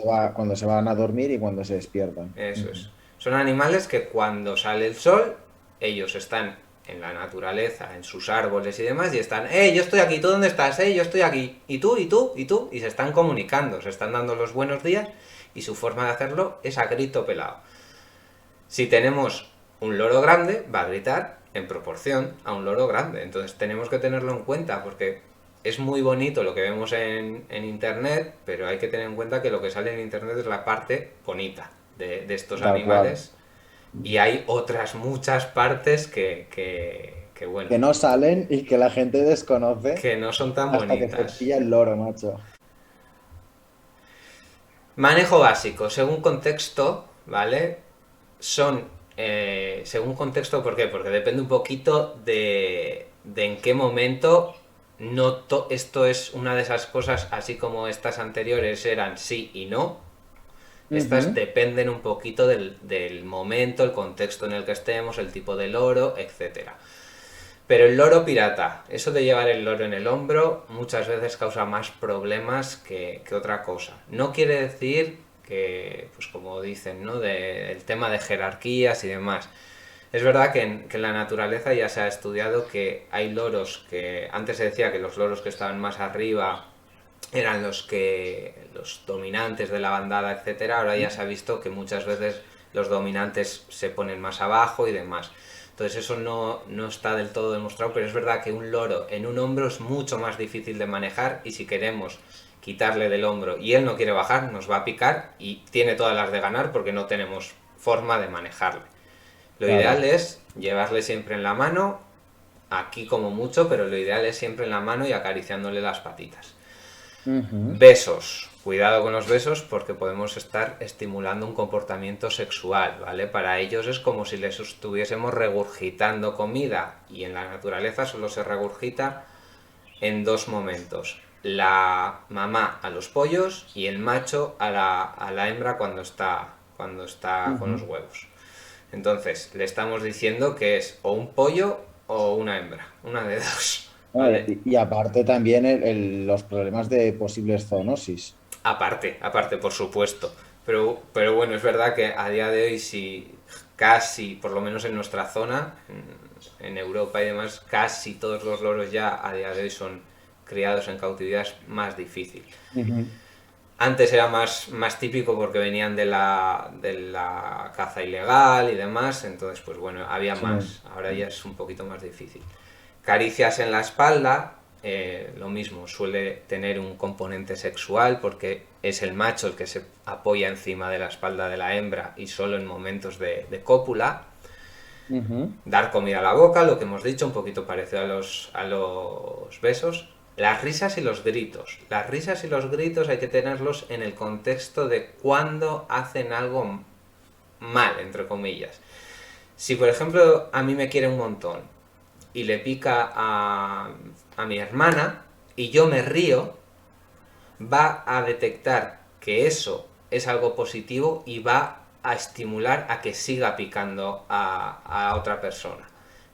se van a dormir y cuando se despiertan. Eso Ujú. es. Son animales que cuando sale el sol, ellos están en la naturaleza, en sus árboles y demás, y están, yo estoy aquí, ¿tú dónde estás? Yo estoy aquí. ¿Y tú? ¿Y tú? ¿Y tú? Y se están comunicando, se están dando los buenos días, y su forma de hacerlo es a grito pelado. Si tenemos un loro grande, va a gritar en proporción a un loro grande. Entonces tenemos que tenerlo en cuenta porque es muy bonito lo que vemos en internet, pero hay que tener en cuenta que lo que sale en internet es la parte bonita de estos Tal cual. animales y hay otras muchas partes bueno, Que no salen y que la gente desconoce que no son tan hasta que se bonitas. pilla el loro, macho. Manejo básico, según contexto, ¿vale? Son, según contexto, ¿por qué? Porque depende un poquito de en qué momento esto es una de esas cosas, así como estas anteriores eran sí y no, estas dependen un poquito del momento, el contexto en el que estemos, el tipo de loro, etcétera. Pero el loro pirata, eso de llevar el loro en el hombro, muchas veces causa más problemas que otra cosa. No quiere decir que, pues como dicen, ¿no? El tema de jerarquías y demás. Es verdad que en la naturaleza ya se ha estudiado que hay loros que, antes se decía que los loros que estaban más arriba eran los dominantes de la bandada, etcétera. Ahora ya se ha visto que muchas veces los dominantes se ponen más abajo y demás. Entonces eso no está del todo demostrado, pero es verdad que un loro en un hombro es mucho más difícil de manejar, y si queremos quitarle del hombro y él no quiere bajar, nos va a picar y tiene todas las de ganar porque no tenemos forma de manejarle. Lo ideal es llevarle siempre en la mano, aquí como mucho, pero lo ideal es siempre en la mano y acariciándole las patitas. Besos. Cuidado con los besos porque podemos estar estimulando un comportamiento sexual, ¿vale? Para ellos es como si les estuviésemos regurgitando comida, y en la naturaleza solo se regurgita en dos momentos: la mamá a los pollos y el macho a la hembra cuando está con los huevos. Entonces le estamos diciendo que es o un pollo o una hembra, una de dos. ¿Vale? Y aparte también los problemas de posibles zoonosis. Aparte, por supuesto. Pero bueno, es verdad que a día de hoy, si casi, por lo menos en nuestra zona, en Europa y demás, casi todos los loros ya a día de hoy son criados en cautividad, es más difícil. Antes era más típico porque venían de la caza ilegal y demás, entonces pues bueno, había más. Ahora ya es un poquito más difícil. Caricias en la espalda, lo mismo, suele tener un componente sexual porque es el macho el que se apoya encima de la espalda de la hembra y solo en momentos de cópula. Dar comida a la boca, lo que hemos dicho, un poquito parecido a los besos. Las risas y los gritos. Las risas y los gritos hay que tenerlos en el contexto de cuando hacen algo mal, entre comillas. Si por ejemplo a mí me quiere un montón y le pica a mi hermana y yo me río, va a detectar que eso es algo positivo y va a estimular a que siga picando a otra persona.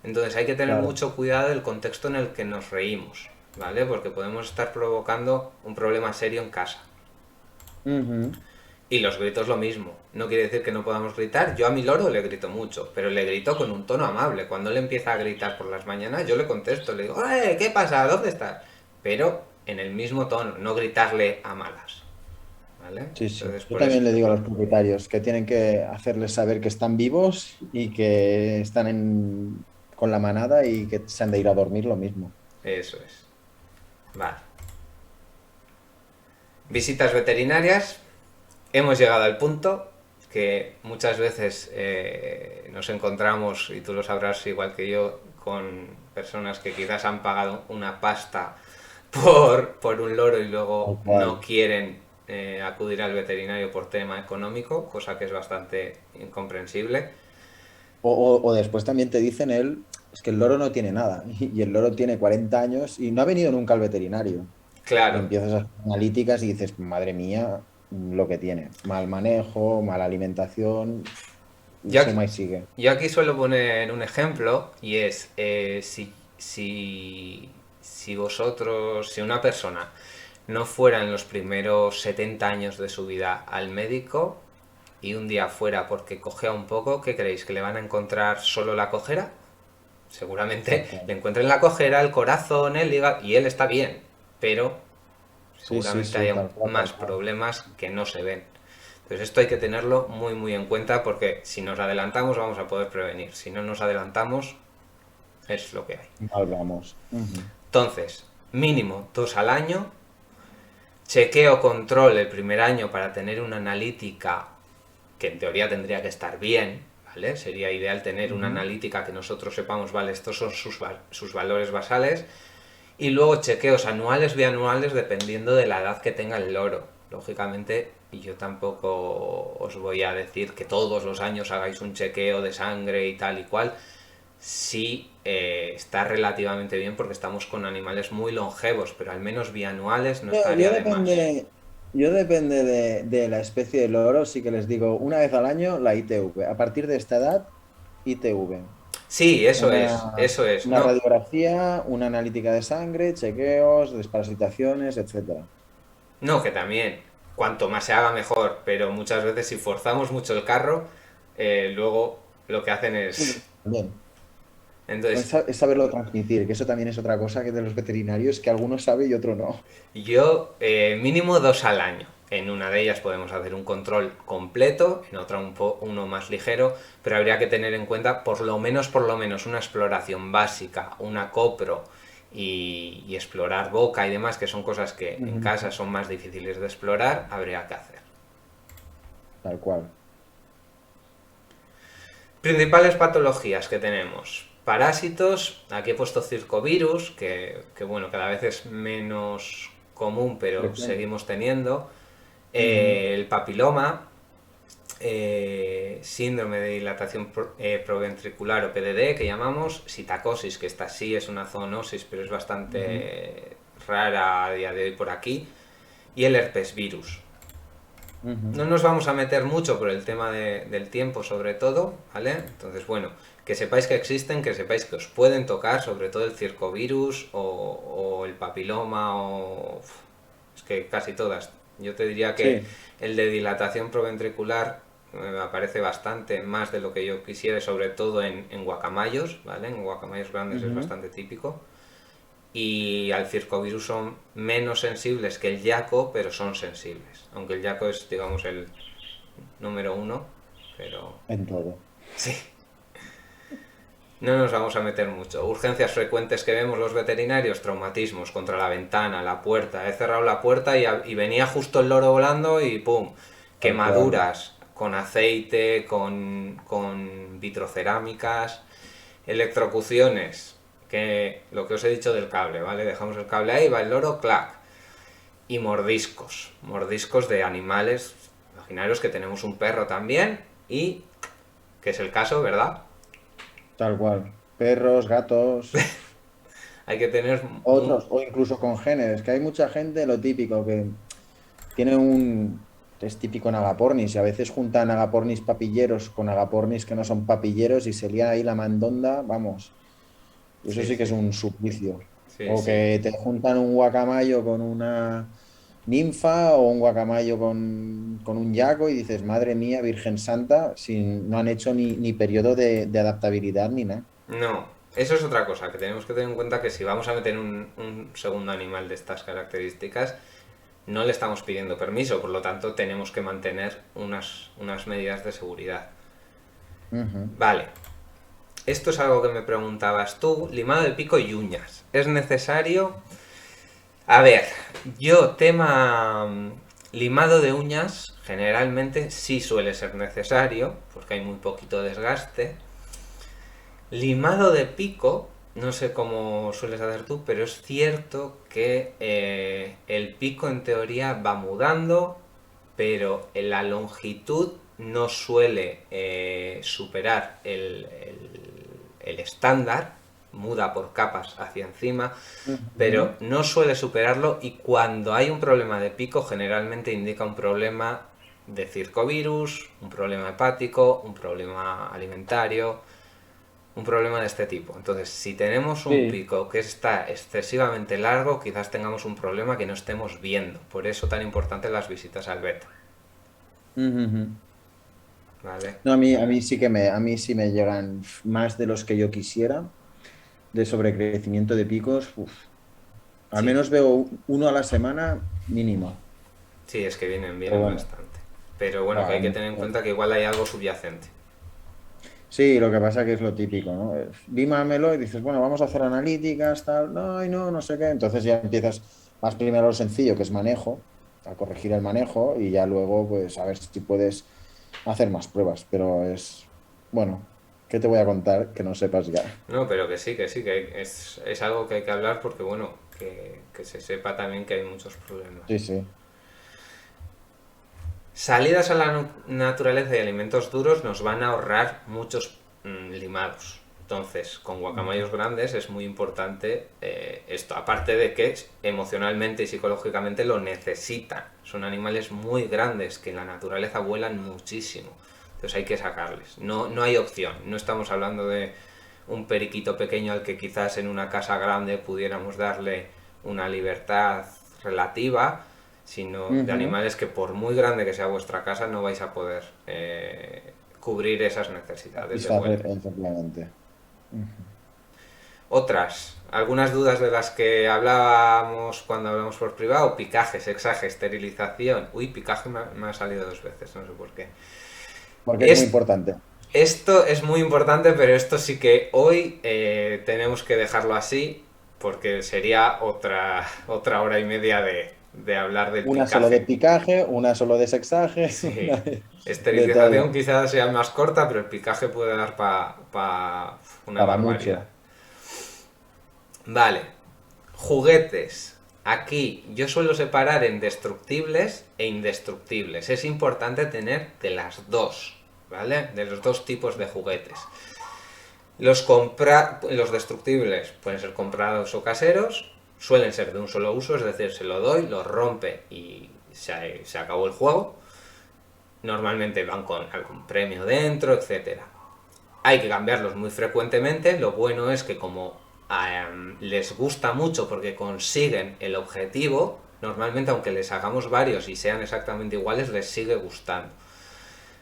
Entonces hay que tener mucho cuidado del contexto en el que nos reímos, ¿vale? Porque podemos estar provocando un problema serio en casa. Y los gritos lo mismo. No quiere decir que no podamos gritar. Yo a mi loro le grito mucho, pero le grito con un tono amable. Cuando él empieza a gritar por las mañanas, yo le contesto, le digo, ¡eh! ¿Qué pasa? ¿Dónde estás? Pero en el mismo tono, no gritarle a malas. ¿Vale? Sí, sí. Entonces, Yo también le digo a los propietarios que tienen que hacerles saber que están vivos y que están con la manada y que se han de ir a dormir lo mismo. Eso es. Vale. Visitas veterinarias. Hemos llegado al punto que muchas veces nos encontramos, y tú lo sabrás igual que yo, con personas que quizás han pagado una pasta por un loro y luego no quieren acudir al veterinario por tema económico, cosa que es bastante incomprensible. O después también te dicen es que el loro no tiene nada y el loro tiene 40 años y no ha venido nunca al veterinario. Claro. Y empiezas a hacer analíticas y dices, madre mía, lo que tiene. Mal manejo, mala alimentación, suma y sigue. Yo aquí suelo poner un ejemplo y es, si vosotros, si una persona no fuera en los primeros 70 años de su vida al médico y un día fuera porque cojea un poco, ¿qué creéis? ¿Que le van a encontrar solo la cojera? Seguramente le encuentren la cojera, el corazón, el hígado, y él está bien, pero seguramente haya más problemas que no se ven. Entonces esto hay que tenerlo muy muy en cuenta porque si nos adelantamos vamos a poder prevenir. Si no nos adelantamos es lo que hay. Hablamos. Entonces, mínimo 2 al año. Chequeo control el primer año para tener una analítica que en teoría tendría que estar bien, ¿vale? Sería ideal tener una analítica que nosotros sepamos, vale, estos son sus valores basales. Y luego chequeos anuales, bianuales, dependiendo de la edad que tenga el loro. Lógicamente, y yo tampoco os voy a decir que todos los años hagáis un chequeo de sangre y tal y cual. sí está relativamente bien porque estamos con animales muy longevos, pero al menos bianuales no Yo estaría de más. depende, yo depende de la especie de loro, sí que les digo una vez al año la ITV. A partir de esta edad, ITV. Sí, Una, eso es. una No, radiografía, una analítica de sangre, chequeos, desparasitaciones, etcétera. no, que también, cuanto más se haga mejor, pero muchas veces si forzamos mucho el carro, luego lo que hacen Sí, es... también. Entonces, Es saberlo transmitir, que eso también es otra cosa que de los veterinarios, que algunos sabe y otro no. yo mínimo 2 al año. En una de ellas podemos hacer un control completo, en otra uno más ligero, pero habría que tener en cuenta por lo menos una exploración básica, una copro y explorar boca y demás, que son cosas que en Ujú. casa son más difíciles de explorar, habría que hacer. Tal cual. Principales patologías que tenemos. Parásitos, aquí he puesto circovirus, que bueno, cada vez es menos común, pero Frecuente. seguimos teniendo. Ujú. El papiloma, síndrome de dilatación proventricular o PDD, que llamamos, sitacosis, que esta sí es una zoonosis, pero es Ujú. bastante rara a día de hoy por aquí, y el herpes virus. Ujú. No nos vamos a meter mucho por el tema del tiempo, sobre todo, ¿vale? Entonces, bueno, que sepáis que existen, que sepáis que os pueden tocar, sobre todo el circovirus o el papiloma o... Es que casi todas. Yo te diría que Sí. el de dilatación proventricular me aparece bastante más de lo que yo quisiera, sobre todo en guacamayos, ¿vale? En guacamayos grandes es Ujú. bastante típico. Y al circovirus son menos sensibles que el yaco, pero son sensibles. Aunque el yaco es, digamos, el número uno, pero En todo. sí, no nos vamos a meter mucho. Urgencias frecuentes que vemos los veterinarios, traumatismos contra la ventana, la puerta. He cerrado la puerta y venía justo el loro volando y ¡pum! Tal cual. Quemaduras con aceite, con vitrocerámicas, electrocuciones, que lo que os he dicho del cable, ¿vale? Dejamos el cable ahí, va el loro, clac. Y mordiscos, mordiscos de animales. Imaginaros que tenemos un perro también y que es el caso, ¿verdad? Tal cual. Perros, gatos, Hay que tener otros, o incluso congéneres, que hay mucha gente, lo típico, que tiene un... Es típico en agapornis, y a veces juntan agapornis papilleros con agapornis que no son papilleros y se lía ahí la mandonda, vamos. Y eso Sí, sí que es sí, un suplicio. sí, O sí. que te juntan un guacamayo con una ninfa o un guacamayo con un yaco y dices, madre mía, Virgen Santa, sin, no han hecho ni periodo de adaptabilidad ni nada. No, eso es otra cosa, que tenemos que tener en cuenta que si vamos a meter un segundo animal de estas características, no le estamos pidiendo permiso, por lo tanto tenemos que mantener unas medidas de seguridad. Ujú. Vale, esto es algo que me preguntabas tú, limado de pico y uñas. ¿Es necesario? A ver, yo tema limado de uñas generalmente sí suele ser necesario, porque hay muy poquito desgaste. Limado de pico, no sé cómo sueles hacer tú, pero es cierto que el pico en teoría va mudando, pero en la longitud no suele superar el estándar, muda por capas hacia encima, pero Ujú. no suele superarlo y cuando hay un problema de pico generalmente indica un problema de circovirus, un problema hepático, un problema alimentario, un problema de este tipo. Entonces, si tenemos un Sí. pico que está excesivamente largo, quizás tengamos un problema que no estemos viendo. Por eso tan importante las visitas al vet. Ujú. ¿Vale? No, a mí sí me llegan más de los que yo quisiera, de sobrecrecimiento de picos. Uf. Al Sí, menos veo uno a la semana mínimo. sí, es que Pero vienen bueno, bastante. Pero bueno, que va, hay que tener en cuenta que igual hay algo subyacente. sí, lo que pasa que es lo típico, ¿no? Dímamelo y dices, bueno, vamos a hacer analíticas, tal, no, y no, no sé qué. Entonces ya empiezas más primero lo sencillo, que es manejo, a corregir el manejo y ya luego, pues, a ver si puedes hacer más pruebas. Pero es, bueno, ¿qué te voy a contar que no sepas ya? No, pero que sí, que es algo que hay que hablar porque, bueno, que se sepa también que hay muchos problemas. Sí, sí. Salidas a la naturaleza y alimentos duros nos van a ahorrar muchos limados. Entonces, con guacamayos grandes es muy importante esto, aparte de que emocionalmente y psicológicamente lo necesitan. Son animales muy grandes que en la naturaleza vuelan muchísimo. Entonces hay que sacarles. No, no hay opción. No estamos hablando de un periquito pequeño al que quizás en una casa grande pudiéramos darle una libertad relativa, sino de animales que por muy grande que sea vuestra casa no vais a poder cubrir esas necesidades de vuelo. Efectivamente. Otras, algunas dudas de las que hablábamos cuando hablamos por privado: picaje, sexaje, esterilización. Uy, picaje me ha salido 2 veces, no sé por qué. Porque es muy Es, importante. Esto es muy importante, pero esto sí que hoy tenemos que dejarlo así, porque sería otra hora y media de hablar del Una solo de picaje. picaje, una solo de sexaje, una Sí, de todo. esterilización quizás sea más corta, pero el picaje puede dar para una Para barbaridad. mucho. Vale, juguetes. Aquí yo suelo separar en destructibles e indestructibles. Es importante tener de las dos, ¿vale? De los dos tipos de juguetes. Los destructibles pueden ser comprados o caseros, suelen ser de un solo uso, es decir, se lo doy, lo rompe y se acabó el juego. Normalmente van con algún premio dentro, etcétera. Hay que cambiarlos muy frecuentemente. Lo bueno es que como les gusta mucho porque consiguen el objetivo, normalmente aunque les hagamos varios y sean exactamente iguales, les sigue gustando.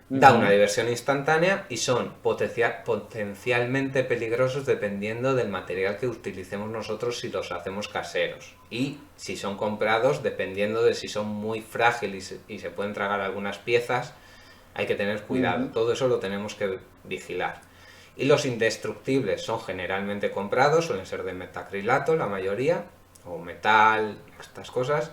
Da una diversión instantánea y son potencialmente peligrosos dependiendo del material que utilicemos nosotros si los hacemos caseros. Y si son comprados, dependiendo de si son muy frágiles y se pueden tragar algunas piezas, hay que tener cuidado. Todo eso lo tenemos que vigilar. Y los indestructibles son generalmente comprados, suelen ser de metacrilato la mayoría, o metal, estas cosas.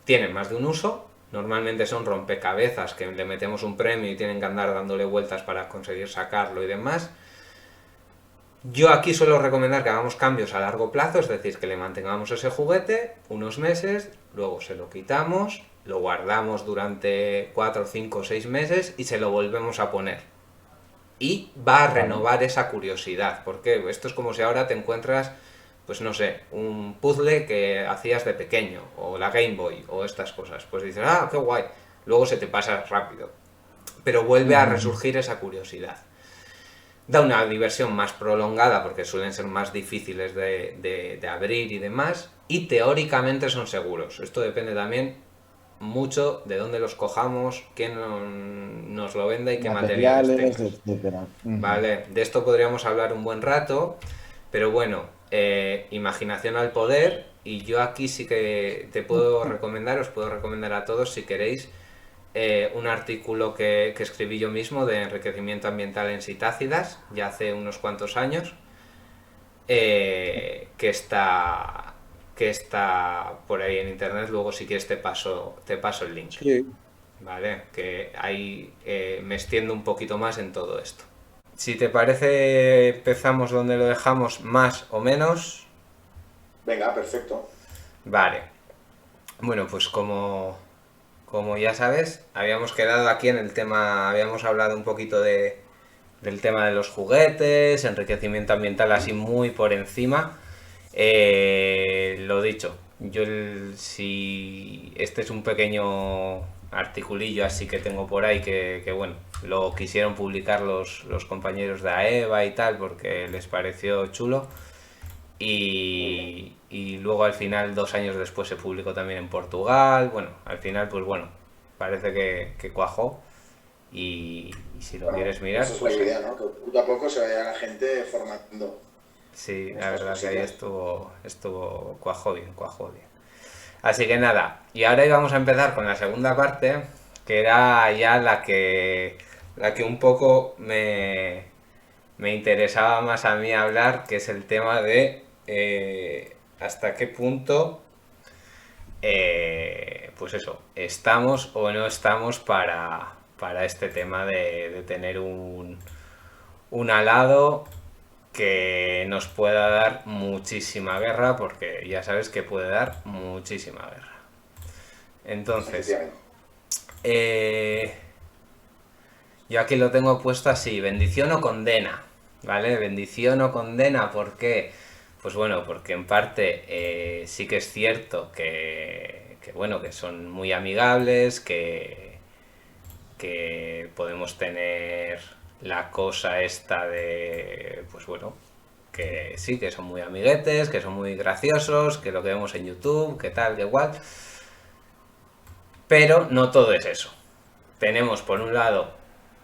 Tienen más de un uso. Normalmente son rompecabezas que le metemos un premio y tienen que andar dándole vueltas para conseguir sacarlo y demás. Yo aquí suelo recomendar que hagamos cambios a largo plazo, es decir, que le mantengamos ese juguete unos meses, luego se lo quitamos, lo guardamos durante 4, 5, 6 meses y se lo volvemos a poner. Y va a renovar esa curiosidad, porque esto es como si ahora te encuentras, pues no sé, un puzzle que hacías de pequeño, o la Game Boy, o estas cosas. Pues dices, ah, qué guay. Luego se te pasa rápido. Pero vuelve a resurgir esa curiosidad. Da una diversión más prolongada porque suelen ser más difíciles de abrir y demás. Y teóricamente son seguros. Esto depende también mucho de dónde los cojamos, quién nos lo venda y qué materiales Materiales, tengas. etcétera. Vale, de esto podríamos hablar un buen rato, pero bueno, imaginación al poder, y yo aquí sí que te puedo recomendar, os puedo recomendar a todos si queréis un artículo que escribí yo mismo de enriquecimiento ambiental en citácidas, ya hace unos cuantos años, que está por ahí en internet. Luego si quieres te paso el link. Sí. Vale, que ahí me extiendo un poquito más en todo esto. Si te parece, empezamos donde lo dejamos, más o menos. Venga, perfecto. Vale. Bueno, pues como ya sabes, habíamos quedado aquí en el tema, habíamos hablado un poquito del tema de los juguetes, enriquecimiento ambiental así muy por encima. Lo dicho, si este es un pequeño articulillo así que tengo por ahí que bueno, lo quisieron publicar los compañeros de AEVA y tal porque les pareció chulo, y luego al final 2 años después se publicó también en Portugal. Bueno, al final pues bueno, parece que cuajó, y si lo quieres mirar, Esa es la pues idea, ¿no? Que poco a poco se vaya la gente formando. sí, la Estas verdad que ahí cosillas. estuvo cuajó bien, cuajó bien. Así que nada, y ahora íbamos a empezar con la segunda parte, que era ya la que un poco me interesaba más a mí hablar, que es el tema de hasta qué punto, pues eso, estamos o no estamos para este tema de tener un alado que nos pueda dar muchísima guerra, porque ya sabes que puede dar muchísima guerra. Entonces, Efectivamente. yo aquí lo tengo puesto así: bendición o condena. ¿vale? Bendición o condena, ¿por qué? Pues bueno, porque en parte sí que es cierto bueno, que son muy amigables, que podemos tener la cosa esta de, pues bueno, que sí, que son muy amiguetes, que son muy graciosos, que lo que vemos en YouTube, que tal, que igual, pero no todo es eso. Tenemos por un lado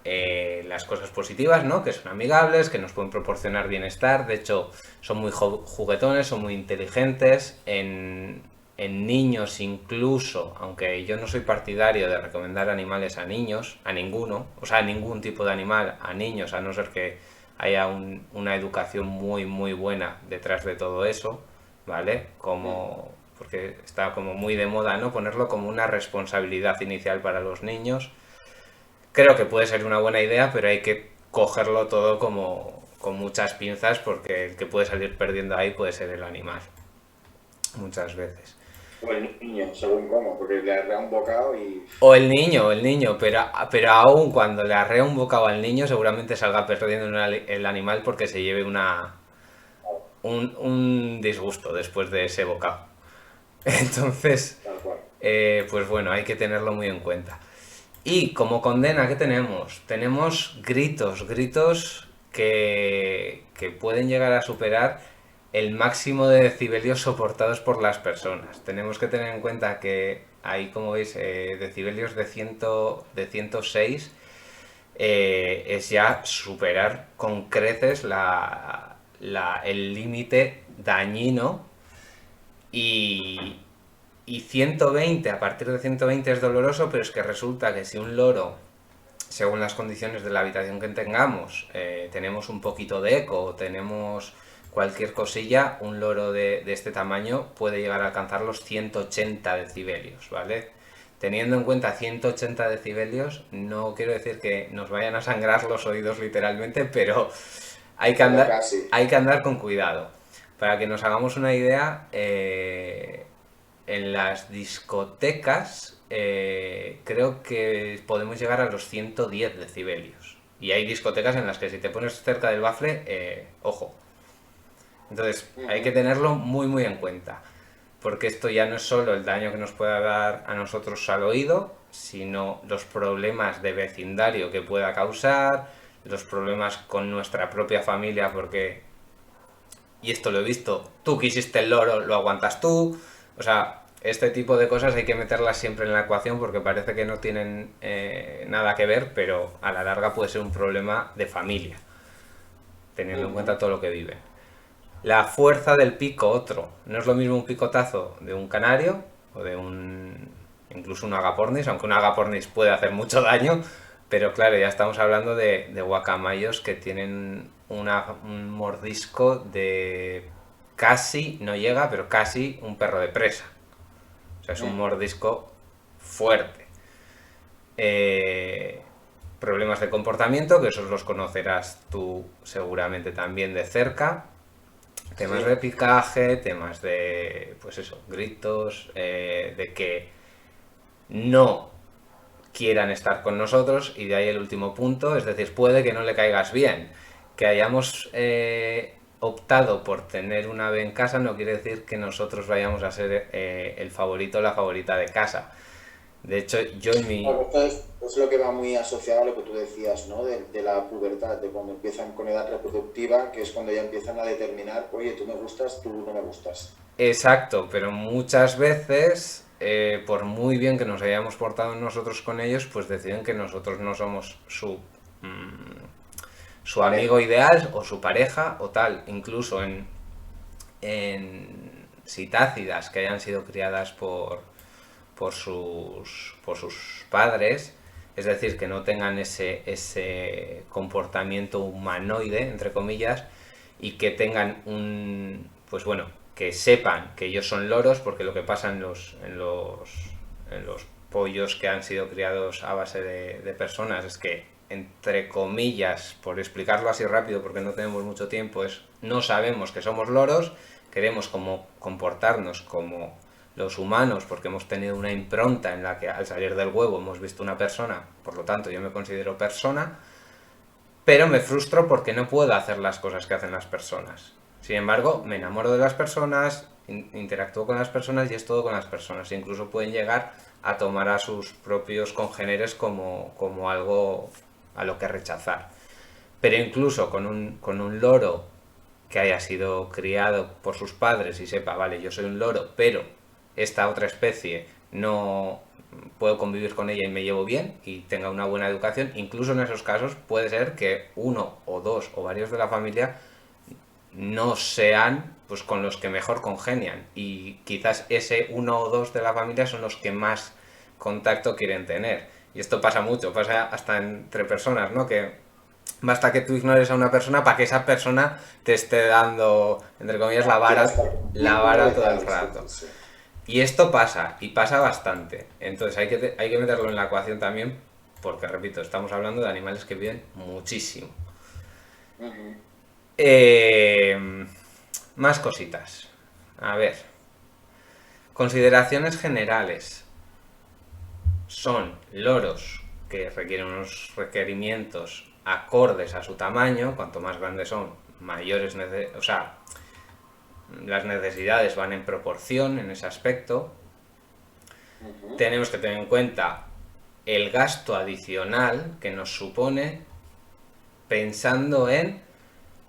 las cosas positivas, ¿no? Que son amigables, que nos pueden proporcionar bienestar, de hecho son muy juguetones, son muy inteligentes, en niños incluso, aunque yo no soy partidario de recomendar animales a niños, a ninguno, o sea, a ningún tipo de animal, a niños, a no ser que haya una educación muy, muy buena detrás de todo eso, ¿vale? Como, porque está como muy de moda, ¿no? Ponerlo como una responsabilidad inicial para los niños. Creo que puede ser una buena idea, pero hay que cogerlo todo como con muchas pinzas porque el que puede salir perdiendo ahí puede ser el animal, muchas veces. O el niño, según cómo, porque le arrea un bocado y... O el niño, pero aún cuando le arrea un bocado al niño seguramente salga perdiendo el animal porque se lleve un disgusto después de ese bocado. Entonces, Tal cual. pues bueno, hay que tenerlo muy en cuenta. Y como condena, ¿qué tenemos? Tenemos gritos que pueden llegar a superar el máximo de decibelios soportados por las personas. Tenemos que tener en cuenta que hay, como veis, decibelios de 106 es ya superar con creces el límite dañino y, y 120, a partir de 120 es doloroso, pero es que resulta que si un loro, según las condiciones de la habitación que tengamos, tenemos un poquito de eco o tenemos cualquier cosilla, un loro de este tamaño puede llegar a alcanzar los 180 decibelios, ¿vale? Teniendo en cuenta 180 decibelios, no quiero decir que nos vayan a sangrar los oídos literalmente, pero Pero casi. hay que andar con cuidado. Para que nos hagamos una idea, en las discotecas creo que podemos llegar a los 110 decibelios. Y hay discotecas en las que si te pones cerca del bafle, ojo. Entonces hay que tenerlo muy muy en cuenta. Porque esto ya no es solo el daño que nos pueda dar a nosotros al oído, sino los problemas de vecindario que pueda causar, los problemas con nuestra propia familia, porque, y esto lo he visto, tú quisiste el loro, lo aguantas tú. O sea, este tipo de cosas hay que meterlas siempre en la ecuación porque parece que no tienen nada que ver, pero a la larga puede ser un problema de familia, teniendo en cuenta todo lo que viven. La fuerza del pico, otro. No es lo mismo un picotazo de un canario o de incluso un agapornis, aunque un agapornis puede hacer mucho daño, pero claro, ya estamos hablando de guacamayos que tienen un mordisco de casi, no llega, pero casi un perro de presa. O sea, es un mordisco fuerte. Problemas de comportamiento, que esos los conocerás tú seguramente también de cerca. Temas Sí. de picaje, temas de, pues eso, gritos, de que no quieran estar con nosotros y de ahí el último punto, es decir, puede que no le caigas bien. Que hayamos optado por tener un ave en casa no quiere decir que nosotros vayamos a ser el favorito o la favorita de casa. De hecho, yo en mi... Bueno, esto es lo que va muy asociado a lo que tú decías, ¿no? De la pubertad, de cuando empiezan con edad reproductiva, que es cuando ya empiezan a determinar, oye, tú me gustas, tú no me gustas. Exacto, pero muchas veces, por muy bien que nos hayamos portado nosotros con ellos, pues deciden que nosotros no somos su amigo Pareja. ideal o su pareja o tal. Incluso en sitácidas que hayan sido criadas por sus padres, es decir, que no tengan ese comportamiento humanoide, entre comillas, y que tengan pues bueno, que sepan que ellos son loros, porque lo que pasa en los pollos que han sido criados a base de personas es que, entre comillas, por explicarlo así rápido porque no tenemos mucho tiempo, es no sabemos que somos loros, queremos como comportarnos como los humanos porque hemos tenido una impronta en la que al salir del huevo hemos visto una persona, por lo tanto yo me considero persona, pero me frustro porque no puedo hacer las cosas que hacen las personas. Sin embargo, me enamoro de las personas, interactúo con las personas y es todo con las personas. E incluso pueden llegar a tomar a sus propios congéneres como algo a lo que rechazar. Pero incluso con un loro que haya sido criado por sus padres y sepa, vale, yo soy un loro, pero esta otra especie no puedo convivir con ella y me llevo bien y tenga una buena educación, incluso en esos casos puede ser que uno o dos o varios de la familia no sean pues con los que mejor congenian y quizás ese uno o dos de la familia son los que más contacto quieren tener. Y esto pasa mucho, pasa hasta entre personas, ¿no? Que basta que tú ignores a una persona para que esa persona te esté dando, entre comillas, la vara todo el rato. Y esto pasa, y pasa bastante. Entonces hay que meterlo en la ecuación también, porque, repito, estamos hablando de animales que viven muchísimo. Más cositas. A ver. Consideraciones generales. Son loros que requieren unos requerimientos acordes a su tamaño. Cuanto más grandes son, mayores las necesidades van en proporción en ese aspecto. Tenemos que tener en cuenta el gasto adicional que nos supone, pensando en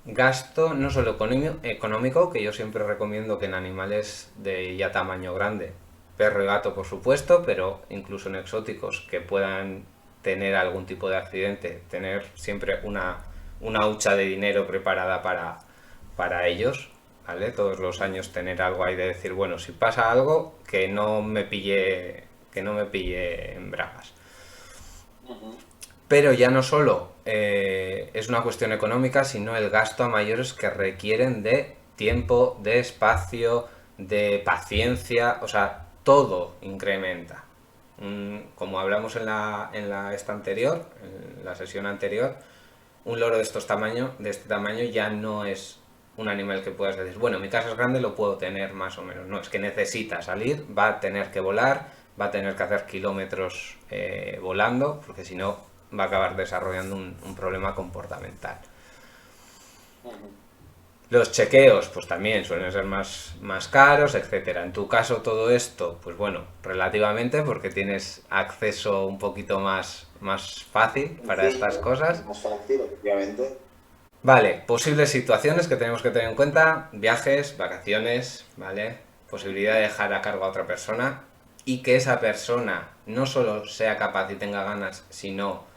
gasto no solo económico, que yo siempre recomiendo que en animales de ya tamaño grande, perro y gato por supuesto, pero incluso en exóticos que puedan tener algún tipo de accidente, tener siempre una hucha de dinero preparada para ellos, ¿vale? Todos los años tener algo ahí de decir, bueno, si pasa algo, que no me pille en bragas. Pero ya no solo es una cuestión económica, sino el gasto a mayores que requieren de tiempo, de espacio, de paciencia, o sea, todo incrementa. Como hablamos en la sesión anterior, un loro de este tamaño ya no es un animal que puedas decir, bueno, mi casa es grande, lo puedo tener más o menos. No, es que necesita salir, va a tener que volar, va a tener que hacer kilómetros volando, porque si no va a acabar desarrollando un problema comportamental. Los chequeos, pues también suelen ser más caros, etcétera. En tu caso todo esto, pues bueno, relativamente, porque tienes acceso un poquito más fácil para estas cosas. Más fácil, obviamente. Vale, posibles situaciones que tenemos que tener en cuenta: viajes, vacaciones, ¿vale? Posibilidad de dejar a cargo a otra persona y que esa persona no solo sea capaz y tenga ganas, sino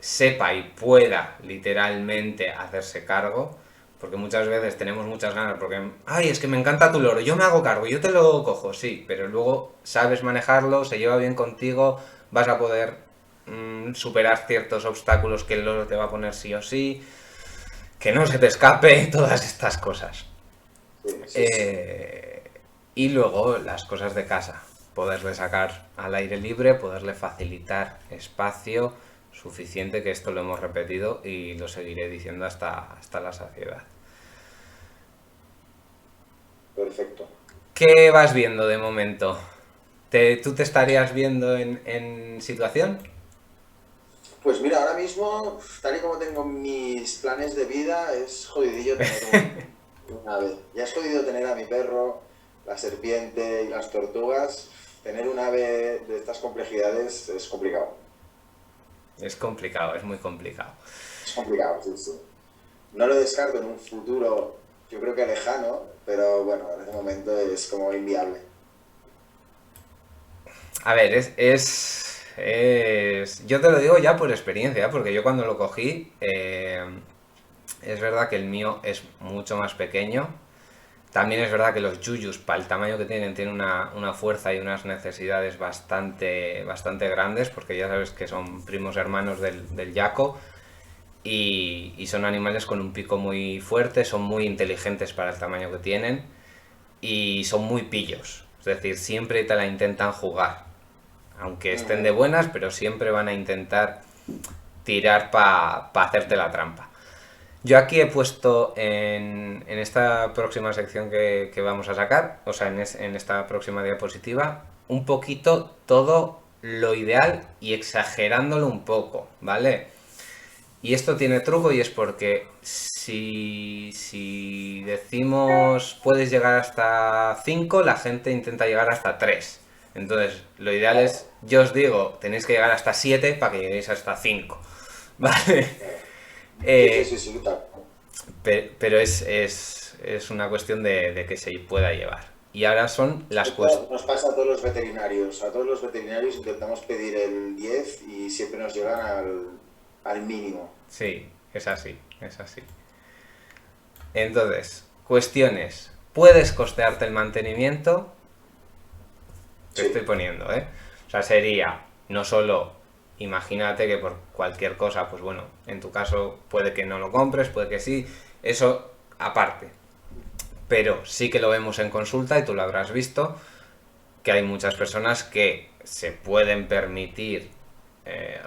sepa y pueda literalmente hacerse cargo, porque muchas veces tenemos muchas ganas porque, ay, es que me encanta tu loro, yo me hago cargo, yo te lo cojo, sí, pero luego sabes manejarlo, se lleva bien contigo, vas a poder superar ciertos obstáculos que el loro te va a poner sí o sí, que no se te escape, todas estas cosas. Sí. Y luego las cosas de casa, poderle sacar al aire libre, poderle facilitar espacio suficiente, que esto lo hemos repetido y lo seguiré diciendo hasta la saciedad. Perfecto. ¿Qué vas viendo de momento? ¿Tú te estarías viendo en situación? Pues mira, ahora mismo, tal y como tengo mis planes de vida, es jodidillo tener un ave. Ya es jodido tener a mi perro, la serpiente y las tortugas. Tener un ave de estas complejidades es complicado. Es complicado, es muy complicado. Es complicado, sí, sí. No lo descarto en un futuro, yo creo que lejano, pero bueno, en este momento es como inviable. A ver, yo te lo digo ya por experiencia, porque yo cuando lo cogí, es verdad que el mío es mucho más pequeño. También es verdad que los yuyus, para el tamaño que tienen una fuerza y unas necesidades bastante grandes, porque ya sabes que son primos hermanos del yaco, y son animales con un pico muy fuerte, son muy inteligentes para el tamaño que tienen, y son muy pillos. Es decir, siempre te la intentan jugar. Aunque estén de buenas, pero siempre van a intentar tirar para hacerte la trampa. Yo aquí he puesto en esta próxima sección que vamos a sacar, o sea, en esta próxima diapositiva, un poquito todo lo ideal y exagerándolo un poco, ¿vale? Y esto tiene truco y es porque si decimos puedes llegar hasta 5, la gente intenta llegar hasta 3. Entonces, lo ideal es, yo os digo, tenéis que llegar hasta 7 para que lleguéis hasta 5. ¿Vale? Sí, tal. Pero es una cuestión de que se pueda llevar. Y ahora son las Esto nos pasa a todos los veterinarios. A todos los veterinarios intentamos pedir el 10 y siempre nos llegan al mínimo. Sí, es así, es así. Entonces, cuestiones. ¿Puedes costearte el mantenimiento? Te Sí. estoy poniendo, ¿eh? O sea, sería no solo, imagínate que por cualquier cosa, pues bueno, en tu caso puede que no lo compres, puede que sí, eso aparte. Pero sí que lo vemos en consulta y tú lo habrás visto, que hay muchas personas que se pueden permitir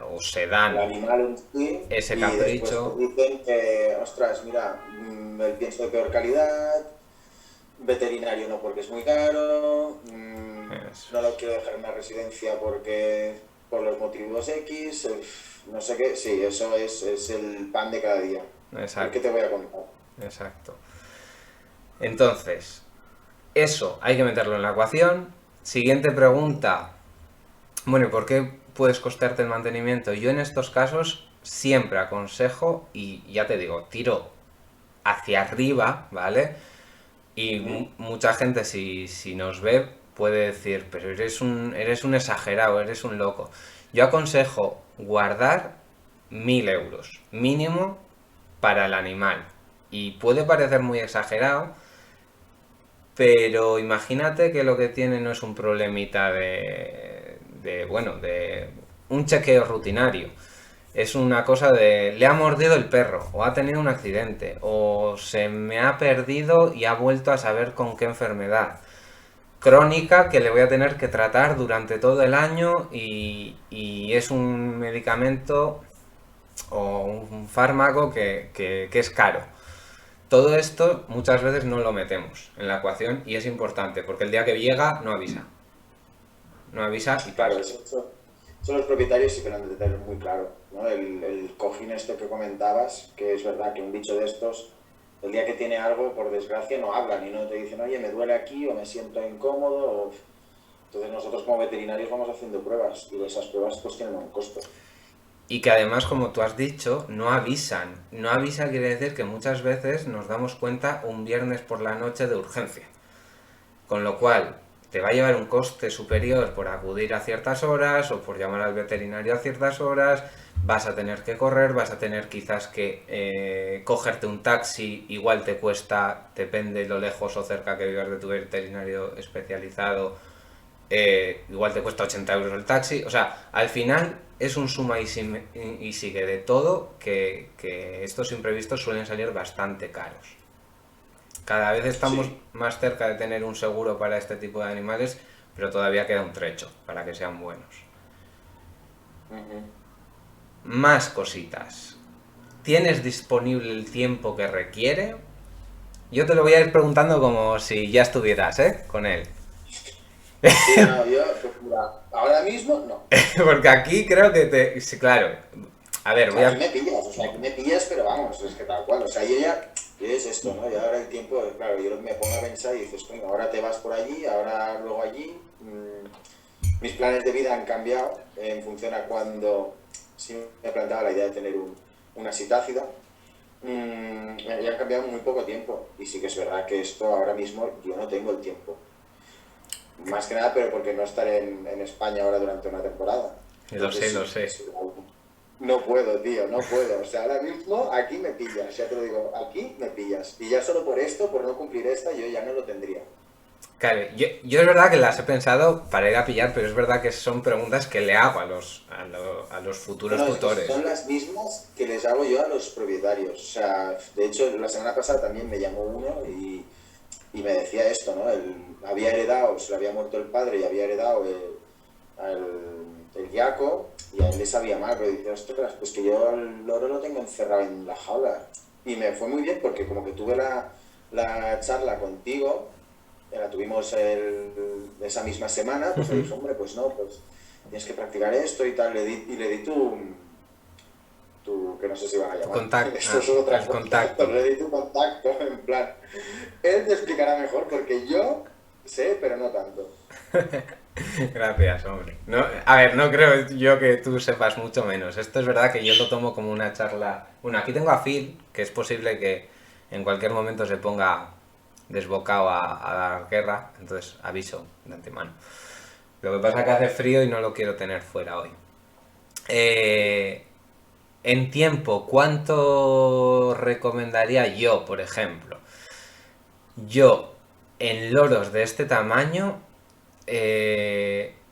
o se El dan animal en sí ese y después capricho. te dicen que, ostras, mira, el pienso de peor calidad, veterinario no porque es muy caro, Eso no lo quiero dejar en una residencia porque por los motivos X, no sé qué, sí, eso es el pan de cada día. es. ¿El que Exacto, te voy a contar? exacto. Entonces, eso hay que meterlo en la ecuación. Siguiente pregunta. Bueno, ¿y por qué puedes costearte el mantenimiento? Yo en estos casos siempre aconsejo, y ya te digo, tiro hacia arriba, ¿vale? Y Ujú. mucha gente si nos ve puede decir, pero eres un exagerado, eres un loco. Yo aconsejo guardar 1.000 euros mínimo para el animal. Y puede parecer muy exagerado, pero imagínate que lo que tiene no es un problemita bueno, de un chequeo rutinario. Es una cosa de, le ha mordido el perro, o ha tenido un accidente, o se me ha perdido y ha vuelto a saber con qué enfermedad. Crónica que le voy a tener que tratar durante todo el año y es un medicamento o un fármaco que es caro. Todo esto muchas veces no lo metemos en la ecuación y es importante porque el día que llega no avisa. No avisa y Claro, pasa. son los propietarios sí que lo han de tener muy claro, ¿no? El cojín este que comentabas, que es verdad que un bicho de estos, el día que tiene algo, por desgracia, no hablan y no te dicen, oye, me duele aquí o me siento incómodo. Entonces nosotros como veterinarios vamos haciendo pruebas y esas pruebas pues tienen un costo. Y que además, como tú has dicho, no avisan. No avisa quiere decir que muchas veces nos damos cuenta un viernes por la noche de urgencia. Con lo cual, te va a llevar un coste superior por acudir a ciertas horas o por llamar al veterinario a ciertas horas. Vas a tener que correr, vas a tener quizás que cogerte un taxi, igual te cuesta, depende lo lejos o cerca que vivas de tu veterinario especializado, igual te cuesta 80 euros el taxi. O sea, al final es un suma y sigue de todo que estos imprevistos suelen salir bastante caros. Cada vez estamos Sí. más cerca de tener un seguro para este tipo de animales, pero todavía queda un trecho para que sean buenos. Ujú. Más cositas. ¿Tienes disponible el tiempo que requiere? Yo te lo voy a ir preguntando como si ya estuvieras, con él. Sí, no, yo, pues mira, ahora mismo no. Porque aquí creo que te... Sí, claro. A O ver, sea, aquí me pillas, o sea, aquí me pillas, pero vamos, es que tal cual. O sea, yo es esto, ¿no? Y ahora el tiempo, claro, yo me pongo a pensar y dices, coño, ahora te vas por allí, ahora luego allí. Mis planes de vida han cambiado en función a cuando sí me planteaba la idea de tener una citácida. Ya han cambiado en muy poco tiempo. Y sí que es verdad que esto ahora mismo yo no tengo el tiempo. Más que nada, pero porque no estaré en España ahora durante una temporada. lo sé, Entonces, lo sé. no puedo, tío, no puedo. O sea, ahora mismo aquí me pillas, ya te lo digo, aquí me pillas. Y ya solo por esto, por no cumplir esta, yo ya no lo tendría. Claro, yo es verdad que las he pensado para ir a pillar, pero es verdad que son preguntas que le hago a los No, futuros no, es que tutores. son las mismas que les hago yo a los propietarios. O sea, de hecho, la semana pasada también me llamó uno y me decía esto, ¿no? Él había heredado, se le había muerto el padre y había heredado el yaco y a él le sabía mal, pero dice, ostras, pues que yo el loro lo tengo encerrado en la jaula. Y me fue muy bien porque como que tuve la charla contigo, la tuvimos esa misma semana, pues le dije, hombre, pues no, pues tienes que practicar esto y tal, y le di tu que no sé si van a llamar. Contacto, Esto es otra el cosa. contacto. Ready to contacto, en plan. Él te explicará mejor porque yo sé, pero no tanto. Gracias, hombre. No, a ver, no creo yo que tú sepas mucho menos. Esto es verdad que yo lo tomo como una charla. Bueno, aquí tengo a Phil, que es posible que en cualquier momento se ponga desbocado a dar guerra, entonces aviso de antemano. Lo que pasa es que hace frío y no lo quiero tener fuera hoy. En tiempo, ¿cuánto recomendaría yo, por ejemplo? Yo, en loros de este tamaño,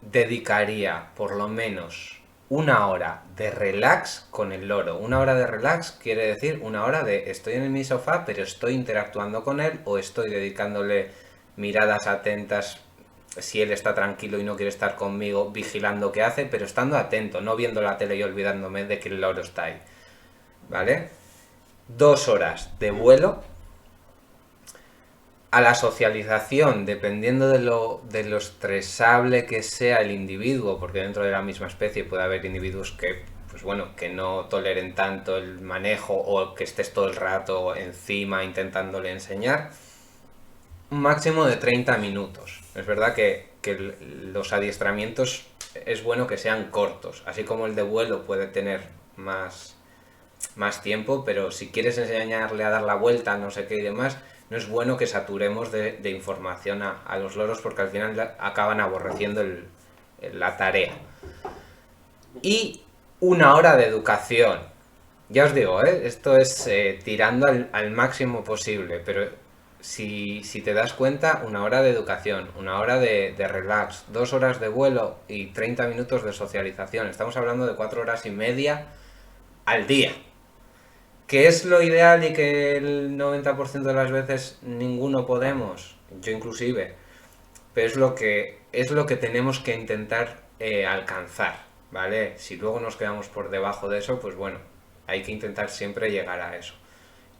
dedicaría por lo menos una hora de relax con el loro. Una hora de relax quiere decir una hora de estoy en mi sofá, pero estoy interactuando con él o estoy dedicándole miradas atentas si él está tranquilo y no quiere estar conmigo, vigilando qué hace, pero estando atento, no viendo la tele y olvidándome de que el loro está ahí. ¿Vale? 2 horas de vuelo. A la socialización, dependiendo de lo estresable que sea el individuo, porque dentro de la misma especie puede haber individuos que, pues bueno, que no toleren tanto el manejo o que estés todo el rato encima intentándole enseñar, un máximo de 30 minutos. Es verdad que los adiestramientos es bueno que sean cortos, así como el de vuelo puede tener más tiempo, pero si quieres enseñarle a dar la vuelta, no sé qué y demás, no es bueno que saturemos de información a los loros porque al final acaban aborreciendo la tarea. Y una hora de educación. Ya os digo, esto es tirando al máximo posible, pero si te das cuenta, una hora de educación, una hora de relax, 2 horas de vuelo y 30 minutos de socialización. Estamos hablando de 4 horas y media al día. ¿Qué es lo ideal y que el 90% de las veces ninguno podemos? Yo inclusive. Pero es lo que tenemos que intentar alcanzar, ¿vale? Si luego nos quedamos por debajo de eso, pues bueno, hay que intentar siempre llegar a eso.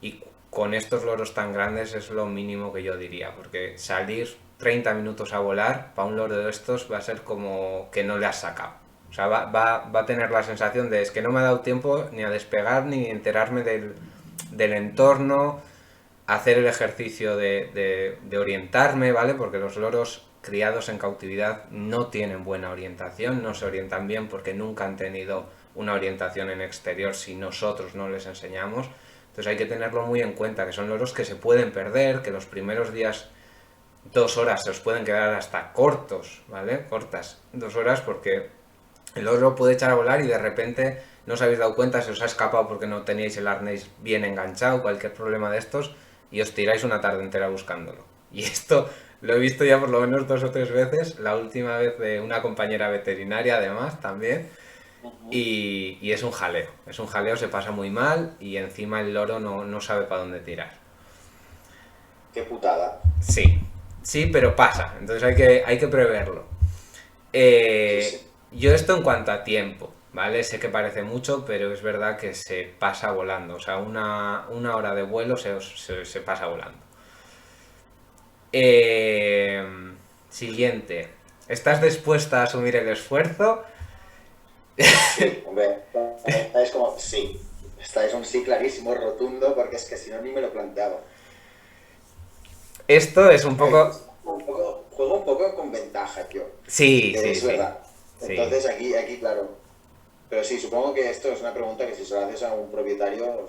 Y con estos loros tan grandes es lo mínimo que yo diría, porque salir 30 minutos a volar para un loro de estos va a ser como que no le has sacado. O sea, va a tener la sensación de es que no me ha dado tiempo ni a despegar ni enterarme del entorno, hacer el ejercicio de orientarme, ¿vale? Porque los loros criados en cautividad no tienen buena orientación, no se orientan bien porque nunca han tenido una orientación en exterior si nosotros no les enseñamos. Entonces hay que tenerlo muy en cuenta, que son loros que se pueden perder, que los primeros días 2 horas se os pueden quedar hasta cortos, ¿vale? Cortas 2 horas porque el loro puede echar a volar y de repente no os habéis dado cuenta, se os ha escapado porque no teníais el arnés bien enganchado, cualquier problema de estos, y os tiráis una tarde entera buscándolo. Y esto lo he visto ya por lo menos 2 o 3 veces, la última vez de una compañera veterinaria además también, y es un jaleo, se pasa muy mal y encima el loro no sabe para dónde tirar. Qué putada. Sí, pero pasa, entonces hay que preverlo. Sí. Yo esto en cuanto a tiempo, ¿vale? Sé que parece mucho, pero es verdad que se pasa volando. O sea, una hora de vuelo se pasa volando. Siguiente. ¿Estás dispuesta a asumir el esfuerzo? Sí, hombre, esta es como sí. Esta es un sí clarísimo, rotundo, porque es que si no ni me lo planteaba. Esto es un poco... Juego un poco con ventaja, yo. Sí. Es verdad. Sí. Entonces aquí, claro. Pero sí, supongo que esto es una pregunta que si se la haces a un propietario,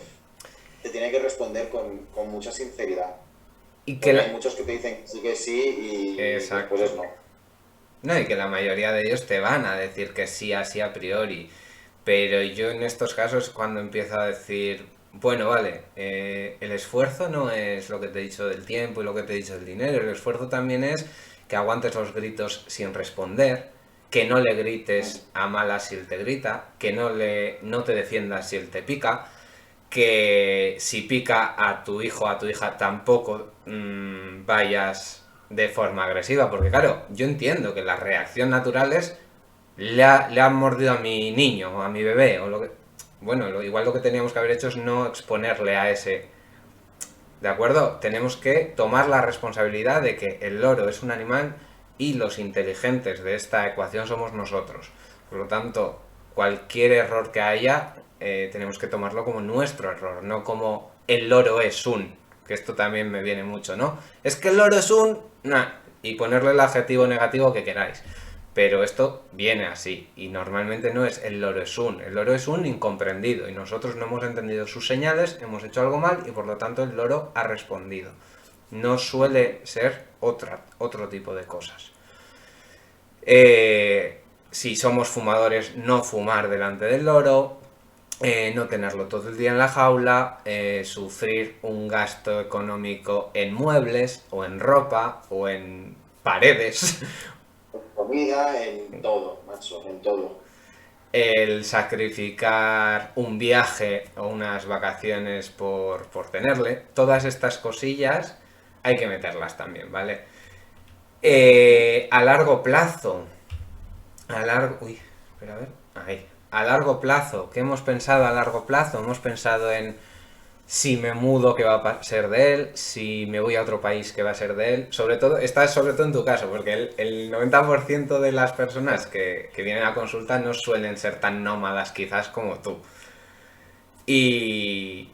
te tiene que responder con mucha sinceridad. Y que hay muchos que te dicen que sí y exacto. después no. No, y que la mayoría de ellos te van a decir que sí así a priori. Pero yo en estos casos cuando empiezo a decir, bueno, vale, el esfuerzo no es lo que te he dicho del tiempo y lo que te he dicho del dinero, el esfuerzo también es que aguantes los gritos sin responder, que no le grites a malas si él te grita, que no te defiendas si él te pica, que si pica a tu hijo o a tu hija tampoco vayas de forma agresiva, porque claro, yo entiendo que la reacción natural es le han mordido a mi niño o a mi bebé o lo que... Bueno, igual lo que teníamos que haber hecho es no exponerle a ese... ¿De acuerdo? Tenemos que tomar la responsabilidad de que el loro es un animal y los inteligentes de esta ecuación somos nosotros. Por lo tanto, cualquier error que haya, tenemos que tomarlo como nuestro error, no como el loro es un, que esto también me viene mucho, ¿no? Es que el loro es un... Nah, y ponerle el adjetivo negativo que queráis. Pero esto viene así, y normalmente no es el loro es un incomprendido, y nosotros no hemos entendido sus señales, hemos hecho algo mal, y por lo tanto el loro ha respondido. No suele ser otro tipo de cosas. Si somos fumadores, no fumar delante del loro, no tenerlo todo el día en la jaula, sufrir un gasto económico en muebles, o en ropa, o en paredes. En comida, en todo, macho, en todo. El sacrificar un viaje o unas vacaciones por tenerle, todas estas cosillas hay que meterlas también, ¿vale? A largo plazo, uy, espera, a ver, ahí. A largo plazo, ¿qué hemos pensado a largo plazo? Hemos pensado en si me mudo, ¿qué va a ser de él? Si me voy a otro país, ¿qué va a ser de él? Sobre todo en tu caso, porque el 90% de las personas que vienen a consulta no suelen ser tan nómadas quizás como tú. ¿Y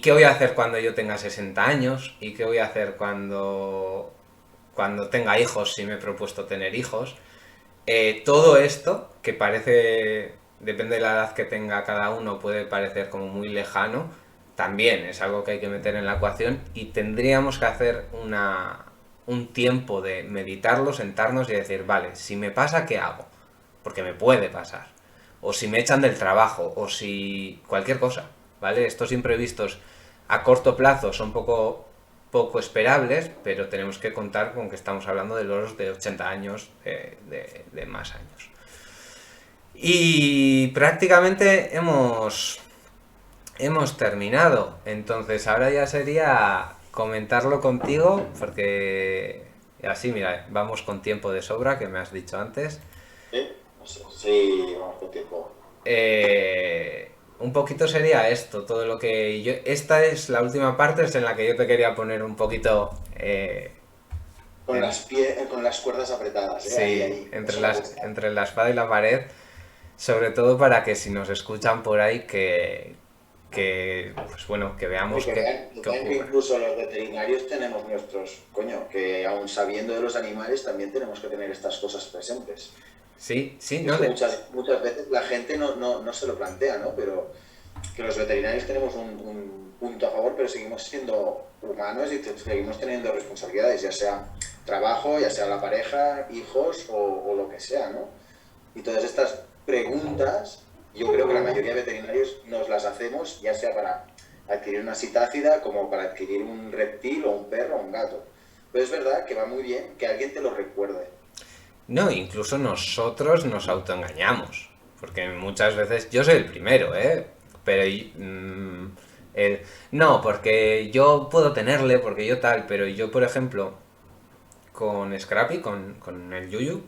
qué voy a hacer cuando yo tenga 60 años? ¿Y qué voy a hacer cuando tenga hijos, si me he propuesto tener hijos? Todo esto, que parece, depende de la edad que tenga cada uno, puede parecer como muy lejano, también es algo que hay que meter en la ecuación, y tendríamos que hacer un tiempo de meditarlo, sentarnos y decir, vale, si me pasa, ¿qué hago? Porque me puede pasar. O si me echan del trabajo, o si cualquier cosa, ¿vale? Estos imprevistos a corto plazo son poco esperables, pero tenemos que contar con que estamos hablando de loros de 80 años, de más años. Y prácticamente hemos terminado. Entonces ahora ya sería comentarlo contigo, porque así, mira, vamos con tiempo de sobra, que me has dicho antes. Sí, vamos con tiempo. Un poquito sería esto, todo lo que yo... Esta es la última parte, es en la que yo te quería poner un poquito... con las cuerdas apretadas, sí, ahí. Entre la espada y la pared, sobre todo para que si nos escuchan por ahí, pues bueno, que veamos que incluso los veterinarios tenemos nuestros... que aún sabiendo de los animales, también tenemos que tener estas cosas presentes. Sí, no. Muchas veces la gente no se lo plantea, ¿no? Pero que los veterinarios tenemos un punto a favor, pero seguimos siendo humanos y seguimos teniendo responsabilidades, ya sea trabajo, ya sea la pareja, hijos o lo que sea, ¿no? Y todas estas preguntas, yo creo que la mayoría de veterinarios nos las hacemos, ya sea para adquirir una citácida, como para adquirir un reptil o un perro o un gato. Pero es verdad que va muy bien que alguien te lo recuerde. No, incluso nosotros nos autoengañamos, porque muchas veces, yo soy el primero, pero no, porque yo puedo tenerle, porque yo tal, pero yo, por ejemplo, con Scrappy, con el Yuyu,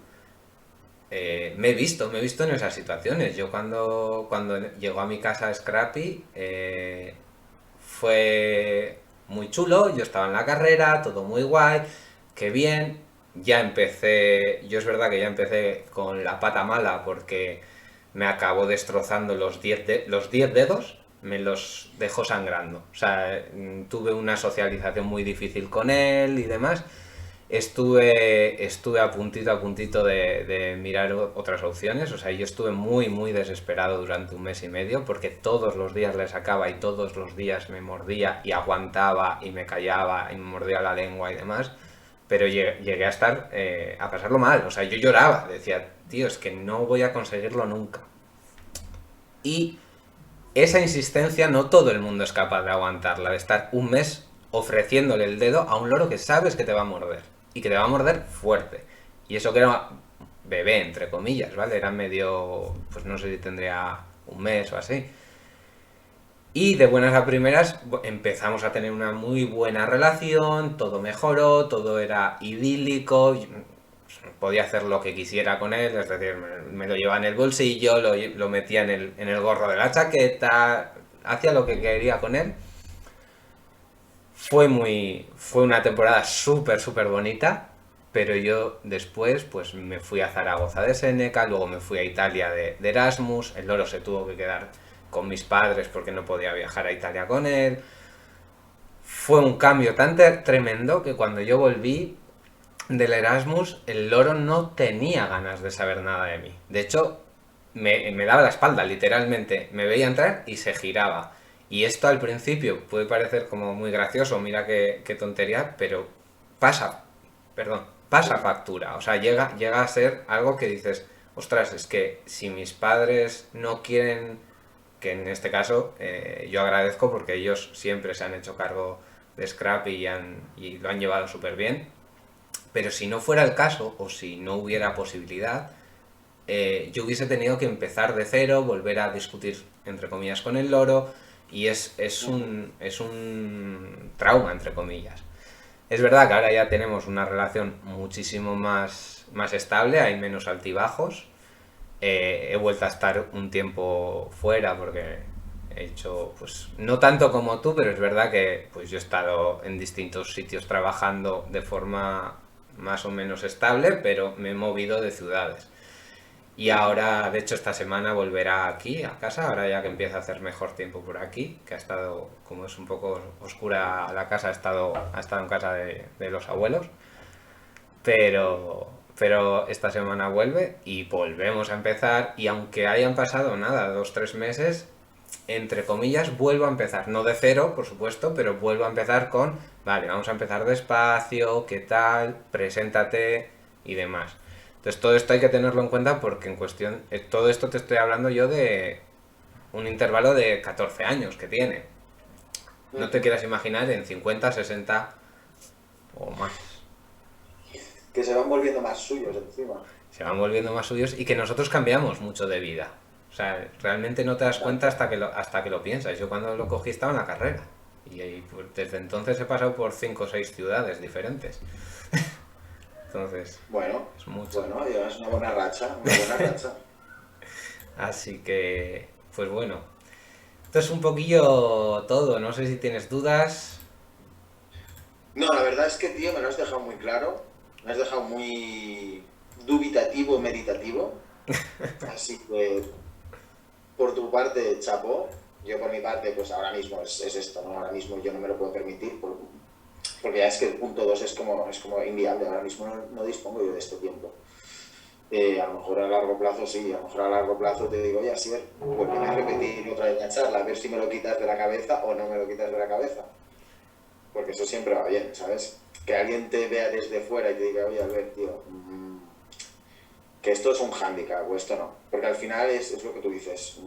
me he visto en esas situaciones. Yo cuando llegó a mi casa Scrappy, fue muy chulo, yo estaba en la carrera, todo muy guay, qué bien. Ya empecé, yo es verdad que ya empecé con la pata mala, porque me acabó destrozando los 10 dedos, me los dejó sangrando. O sea, tuve una socialización muy difícil con él y demás. Estuve a puntito de mirar otras opciones. O sea, yo estuve muy desesperado durante un mes y medio, porque todos los días le sacaba y todos los días me mordía y aguantaba y me callaba y me mordía la lengua y demás. Pero llegué a estar, a pasarlo mal. O sea, yo lloraba, decía, tío, es que no voy a conseguirlo nunca. Y esa insistencia no todo el mundo es capaz de aguantarla, de estar un mes ofreciéndole el dedo a un loro que sabes que te va a morder. Y que te va a morder fuerte. Y eso que era bebé, entre comillas, ¿vale? Era medio, pues no sé si tendría un mes o así. Y de buenas a primeras empezamos a tener una muy buena relación, todo mejoró, todo era idílico, podía hacer lo que quisiera con él, es decir, me lo llevaba en el bolsillo, lo metía en el gorro de la chaqueta, hacía lo que quería con él. Fue una temporada súper bonita, pero yo después pues me fui a Zaragoza de Séneca, luego me fui a Italia de Erasmus, el loro se tuvo que quedar con mis padres porque no podía viajar a Italia con él. Fue un cambio tan tremendo que cuando yo volví del Erasmus, el loro no tenía ganas de saber nada de mí. De hecho, me daba la espalda, literalmente. Me veía entrar y se giraba. Y esto al principio puede parecer como muy gracioso, mira qué tontería, pero pasa, pasa factura. O sea, llega a ser algo que dices, ostras, es que si mis padres no quieren, que en este caso yo agradezco porque ellos siempre se han hecho cargo de Scrap y lo han llevado súper bien, pero si no fuera el caso, o si no hubiera posibilidad, yo hubiese tenido que empezar de cero, volver a discutir, entre comillas, con el loro, y es un trauma, entre comillas. Es verdad que ahora ya tenemos una relación muchísimo más estable, hay menos altibajos. He vuelto a estar un tiempo fuera porque he hecho, pues, no tanto como tú, pero es verdad que pues yo he estado en distintos sitios trabajando de forma más o menos estable, pero me he movido de ciudades. Y ahora, de hecho, esta semana volverá aquí, a casa, ahora ya que empieza a hacer mejor tiempo por aquí, que ha estado, como es un poco oscura la casa, ha estado en casa de los abuelos, pero esta semana vuelve y volvemos a empezar, y aunque hayan pasado nada, 2 o 3 meses, entre comillas, vuelvo a empezar, no de cero, por supuesto, pero vuelvo a empezar con, vale, vamos a empezar despacio, qué tal, preséntate y demás. Entonces todo esto hay que tenerlo en cuenta porque en cuestión, todo esto te estoy hablando yo de un intervalo de 14 años que tiene. No te quieras imaginar en 50, 60 o más. Que se van volviendo más suyos encima. Se van volviendo más suyos y que nosotros cambiamos mucho de vida. O sea, realmente no te das cuenta hasta que lo piensas. Yo cuando lo cogí estaba en la carrera. Y pues, desde entonces he pasado por 5 o 6 ciudades diferentes. Entonces, Bueno, es mucho. bueno, llevas una buena racha, una buena racha. Así que, pues bueno. Esto es un poquillo todo. No sé si tienes dudas. No, la verdad es que, tío, me lo has dejado muy claro, me has dejado muy dubitativo, meditativo, así que por tu parte, chapó, yo por mi parte, pues ahora mismo es esto, ¿no? Ahora mismo yo no me lo puedo permitir, porque ya es que el punto 2 es como inviable, ahora mismo no dispongo yo de este tiempo. A lo mejor a largo plazo sí, a lo mejor a largo plazo te digo, oye, Asier, pues viene a repetir otra vez la charla, a ver si me lo quitas de la cabeza o no me lo quitas de la cabeza. Porque eso siempre va bien, ¿sabes? Que alguien te vea desde fuera y te diga, oye, Albert, tío, que esto es un hándicap o esto no. Porque al final es lo que tú dices,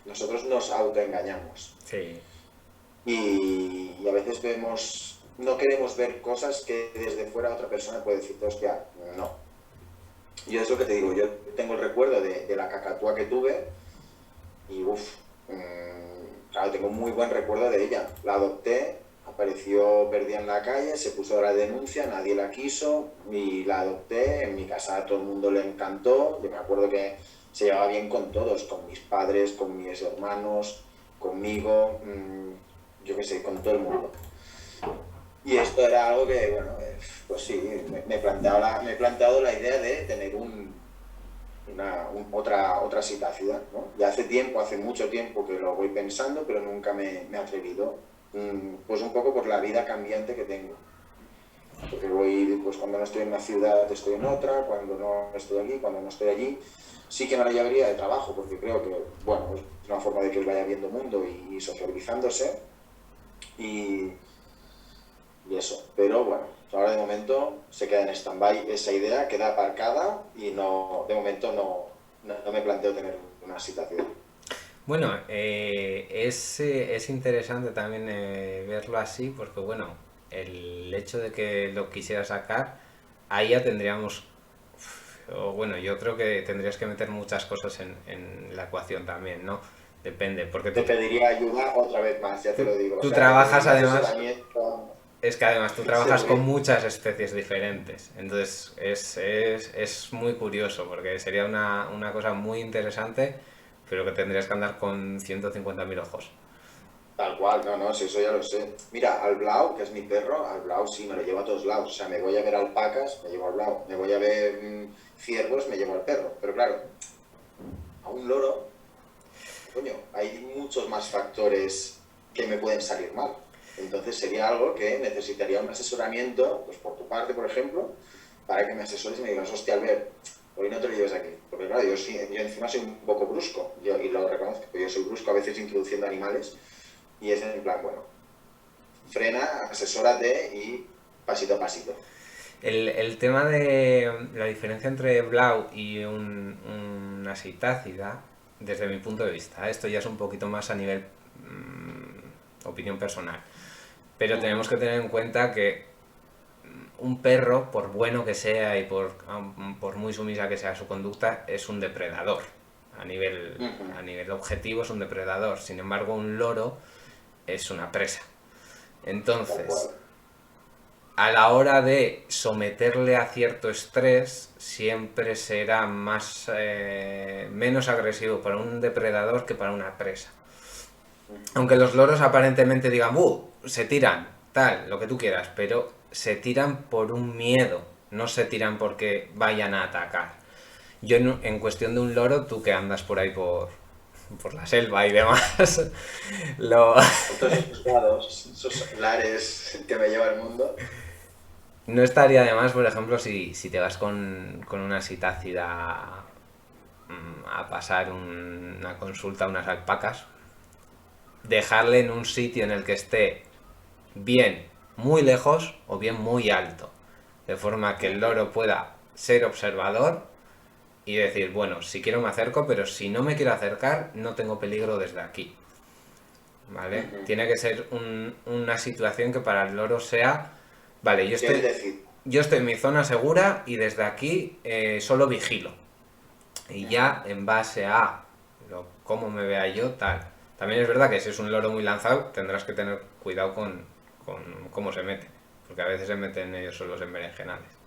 nosotros nos autoengañamos. Sí. Y a veces no queremos ver cosas que desde fuera otra persona puede decirte, hostia, no. Yo es lo que te digo, yo tengo el recuerdo de la cacatúa que tuve y claro, tengo un muy buen recuerdo de ella. La adopté, apareció perdida en la calle, se puso la denuncia, nadie la quiso y la adopté. En mi casa a todo el mundo le encantó. Yo me acuerdo que se llevaba bien con todos, con mis padres, con mis hermanos, conmigo, yo qué sé, con todo el mundo. Y esto era algo que, bueno, pues sí, me he planteado la idea de tener otra situación, ¿no? Ya hace mucho tiempo que lo voy pensando, pero nunca me he atrevido, pues un poco por la vida cambiante que tengo. Porque pues cuando no estoy en una ciudad estoy en otra, cuando no estoy aquí, cuando no estoy allí. Sí que me la llevaría de trabajo, porque creo que, bueno, es una forma de que vaya viendo mundo y socializándose. Y eso, pero bueno, ahora de momento se queda en stand-by esa idea, queda aparcada y no, de momento no me planteo tener una situación. Bueno, es interesante también verlo así porque, bueno, el hecho de que lo quisiera sacar, ahí ya tendríamos, o bueno, yo creo que tendrías que meter muchas cosas en la ecuación también, ¿no? Depende, porque Te pediría ayuda otra vez más, ya te lo digo. tú O sea, trabajas que además, asesoramiento. es que además tú trabajas con Sí. muchas especies diferentes, entonces es muy curioso porque sería una cosa muy interesante, pero que tendrías que andar con 150.000 ojos. Tal cual, no, no, si eso ya lo sé. Mira, al Blau, que es mi perro, al Blau sí me lo llevo a todos lados. O sea, me voy a ver alpacas, me llevo al Blau. Me voy a ver ciervos, me llevo al perro. Pero claro, a un loro, coño, hay muchos más factores que me pueden salir mal. Entonces sería algo que necesitaría un asesoramiento, pues por tu parte, por ejemplo, para que me asesores y me digas, hostia, Albert, hoy no te lo lleves aquí. Porque claro, yo encima soy un poco brusco, y lo reconozco, yo soy brusco a veces introduciendo animales, y es en plan, bueno, frena, asesórate y pasito a pasito. El tema de la diferencia entre Blau y una citácida, desde mi punto de vista, esto ya es un poquito más a nivel opinión personal, pero tenemos que tener en cuenta que un perro, por bueno que sea y por muy sumisa que sea su conducta, es un depredador. A nivel objetivo es un depredador. Sin embargo, un loro es una presa. Entonces, a la hora de someterle a cierto estrés, siempre será menos agresivo para un depredador que para una presa. Aunque los loros aparentemente digan, se tiran, tal, lo que tú quieras, pero se tiran por un miedo, no se tiran porque vayan a atacar. Yo en cuestión de un loro, tú que andas por ahí por la selva y demás, Todos esos gados, esos lares que me lleva el mundo. no estaría de más, por ejemplo, si te vas con una sitácida a pasar una consulta a unas alpacas, dejarle en un sitio en el que esté bien muy lejos o bien muy alto, de forma que el loro pueda ser observador y decir, bueno, si quiero me acerco, pero si no me quiero acercar, no tengo peligro desde aquí. ¿Vale? Tiene que ser una situación que para el loro sea, vale, yo estoy en mi zona segura y desde aquí solo vigilo. Y ya en base a cómo me vea yo, tal. También es verdad que si es un loro muy lanzado, tendrás que tener cuidado con cómo se mete, porque a veces se meten ellos solos en berenjenales.